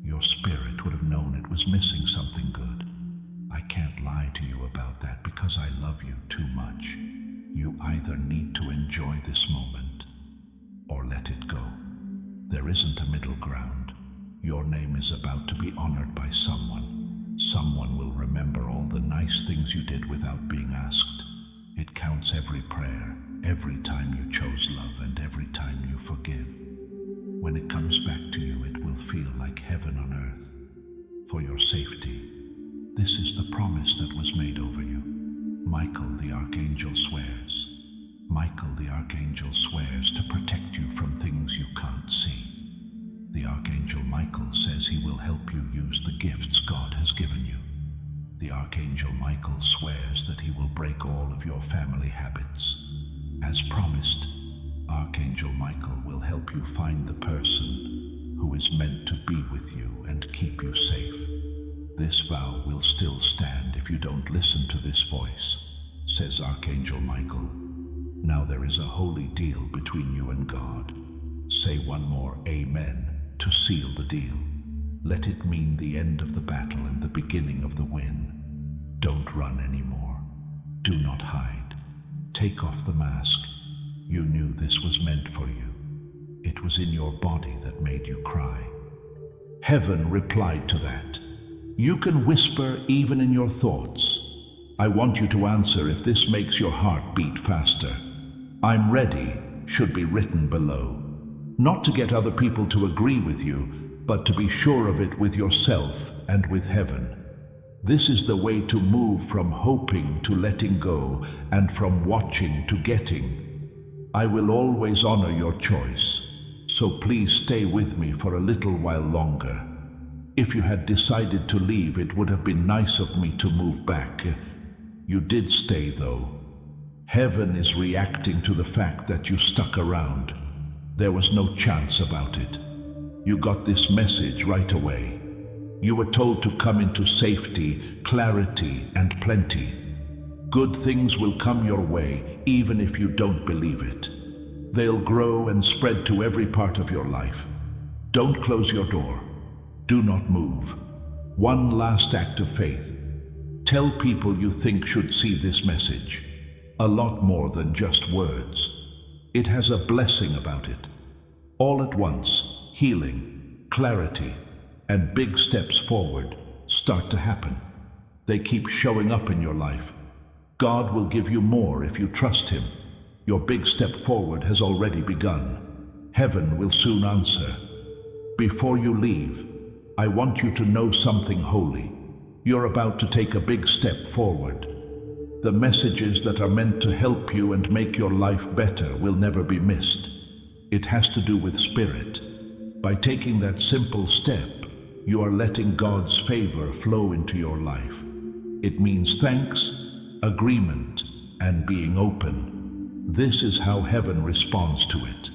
Your spirit would have known it was missing something good. I can't lie to you about that because I love you too much. You either need to enjoy this moment or let it go. There isn't a middle ground. Your name is about to be honored by someone. Someone will remember all the nice things you did without being asked. It counts every prayer, every time you chose love, and every time you forgive. When it comes back to you, it will feel like heaven on earth. For your safety, this is the promise that was made over you. Michael the Archangel swears. Michael the Archangel swears to protect you from things you can't see. The Archangel Michael says he will help you use the gifts God has given you. The Archangel Michael swears that he will break all of your family habits. As promised, Archangel Michael will help you find the person who is meant to be with you and keep you safe. This vow will still stand if you don't listen to this voice, says Archangel Michael. Now there is a holy deal between you and God. Say one more Amen to seal the deal. Let it mean the end of the battle and the beginning of the win. Don't run anymore. Do not hide. Take off the mask. You knew this was meant for you. It was in your body that made you cry. Heaven replied to that. You can whisper even in your thoughts. I want you to answer if this makes your heart beat faster. I'm ready should be written below. Not to get other people to agree with you, but to be sure of it with yourself and with heaven. This is the way to move from hoping to letting go and from watching to getting. I will always honor your choice, so please stay with me for a little while longer. If you had decided to leave, it would have been nice of me to move back. You did stay, though. Heaven is reacting to the fact that you stuck around. There was no chance about it. You got this message right away. You were told to come into safety, clarity, and plenty. Good things will come your way, even if you don't believe it. They'll grow and spread to every part of your life. Don't close your door. Do not move. One last act of faith. Tell people you think should see this message. A lot more than just words. It has a blessing about it. All at once, healing, clarity, and big steps forward start to happen. They keep showing up in your life. God will give you more if you trust Him. Your big step forward has already begun. Heaven will soon answer. Before you leave, I want you to know something holy. You're about to take a big step forward. The messages that are meant to help you and make your life better will never be missed. It has to do with spirit. By taking that simple step, you are letting God's favor flow into your life. It means thanks, agreement, and being open. This is how heaven responds to it.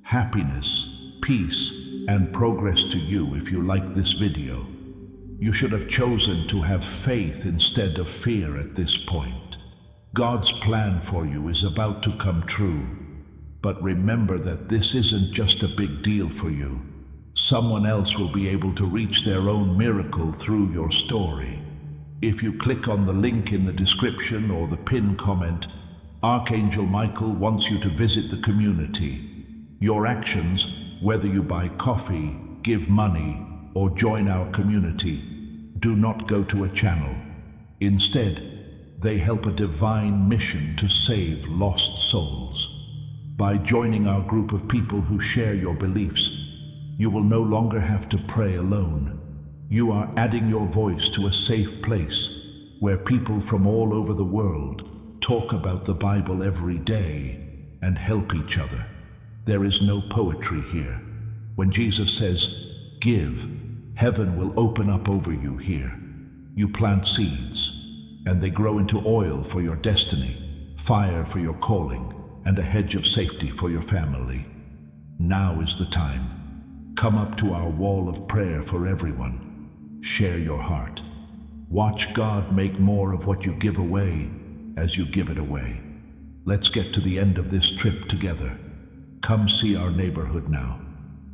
Happiness, peace, and progress to you if you like this video. You should have chosen to have faith instead of fear at this point. God's plan for you is about to come true. But remember that this isn't just a big deal for you. Someone else will be able to reach their own miracle through your story. If you click on the link in the description or the pinned comment, Archangel Michael wants you to visit the community. Your actions, whether you buy coffee, give money, or join our community, do not go to a channel. Instead, they help a divine mission to save lost souls. By joining our group of people who share your beliefs, you will no longer have to pray alone. You are adding your voice to a safe place where people from all over the world talk about the Bible every day and help each other. There is no poetry here. When Jesus says, "Give," heaven will open up over you here. You plant seeds, and they grow into oil for your destiny, fire for your calling, and a hedge of safety for your family. Now is the time. Come up to our wall of prayer for everyone. Share your heart. Watch God make more of what you give away as you give it away. Let's get to the end of this trip together. Come see our neighborhood now.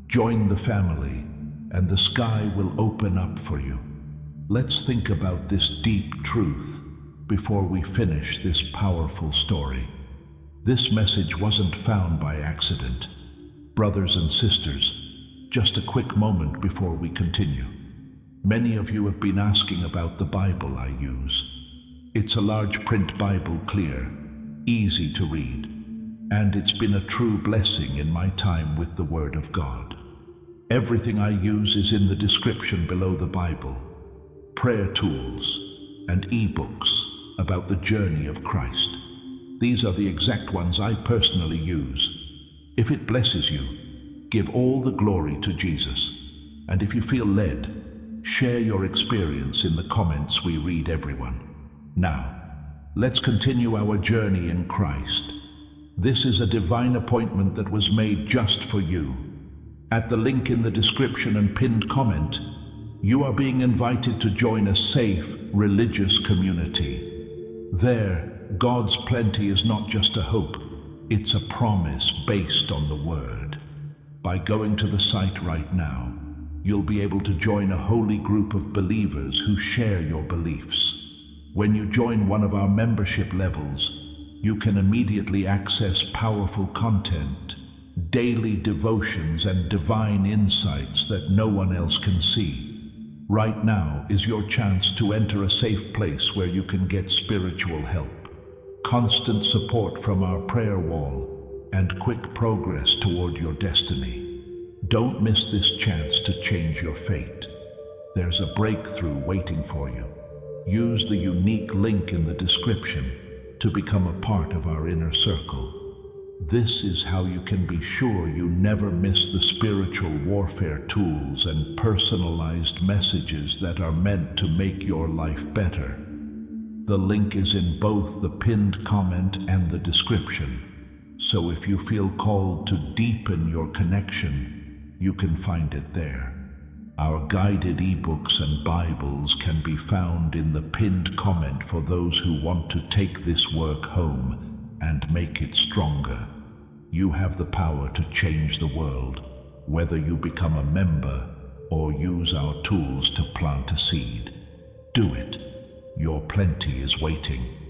Join the family, and the sky will open up for you. Let's think about this deep truth before we finish this powerful story. This message wasn't found by accident. Brothers and sisters, just a quick moment before we continue. Many of you have been asking about the Bible I use. It's a large print Bible, clear, easy to read, and it's been a true blessing in my time with the Word of God. Everything I use is in the description below the Bible. Prayer tools and ebooks about the journey of Christ. These are the exact ones I personally use. If it blesses you, give all the glory to Jesus. And if you feel led, share your experience in the comments. We read everyone. Now, let's continue our journey in Christ. This is a divine appointment that was made just for you. At the link in the description and pinned comment, you are being invited to join a safe, religious community. There, God's plenty is not just a hope, it's a promise based on the Word. By going to the site right now, you'll be able to join a holy group of believers who share your beliefs. When you join one of our membership levels, you can immediately access powerful content, daily devotions, and divine insights that no one else can see. Right now is your chance to enter a safe place where you can get spiritual help, constant support from our prayer wall, and quick progress toward your destiny. Don't miss this chance to change your fate. There's a breakthrough waiting for you. Use the unique link in the description to become a part of our inner circle. This is how you can be sure you never miss the spiritual warfare tools and personalized messages that are meant to make your life better. The link is in both the pinned comment and the description, so if you feel called to deepen your connection, you can find it there. Our guided ebooks and Bibles can be found in the pinned comment for those who want to take this work home and make it stronger. You have the power to change the world, whether you become a member or use our tools to plant a seed. Do it. Your plenty is waiting.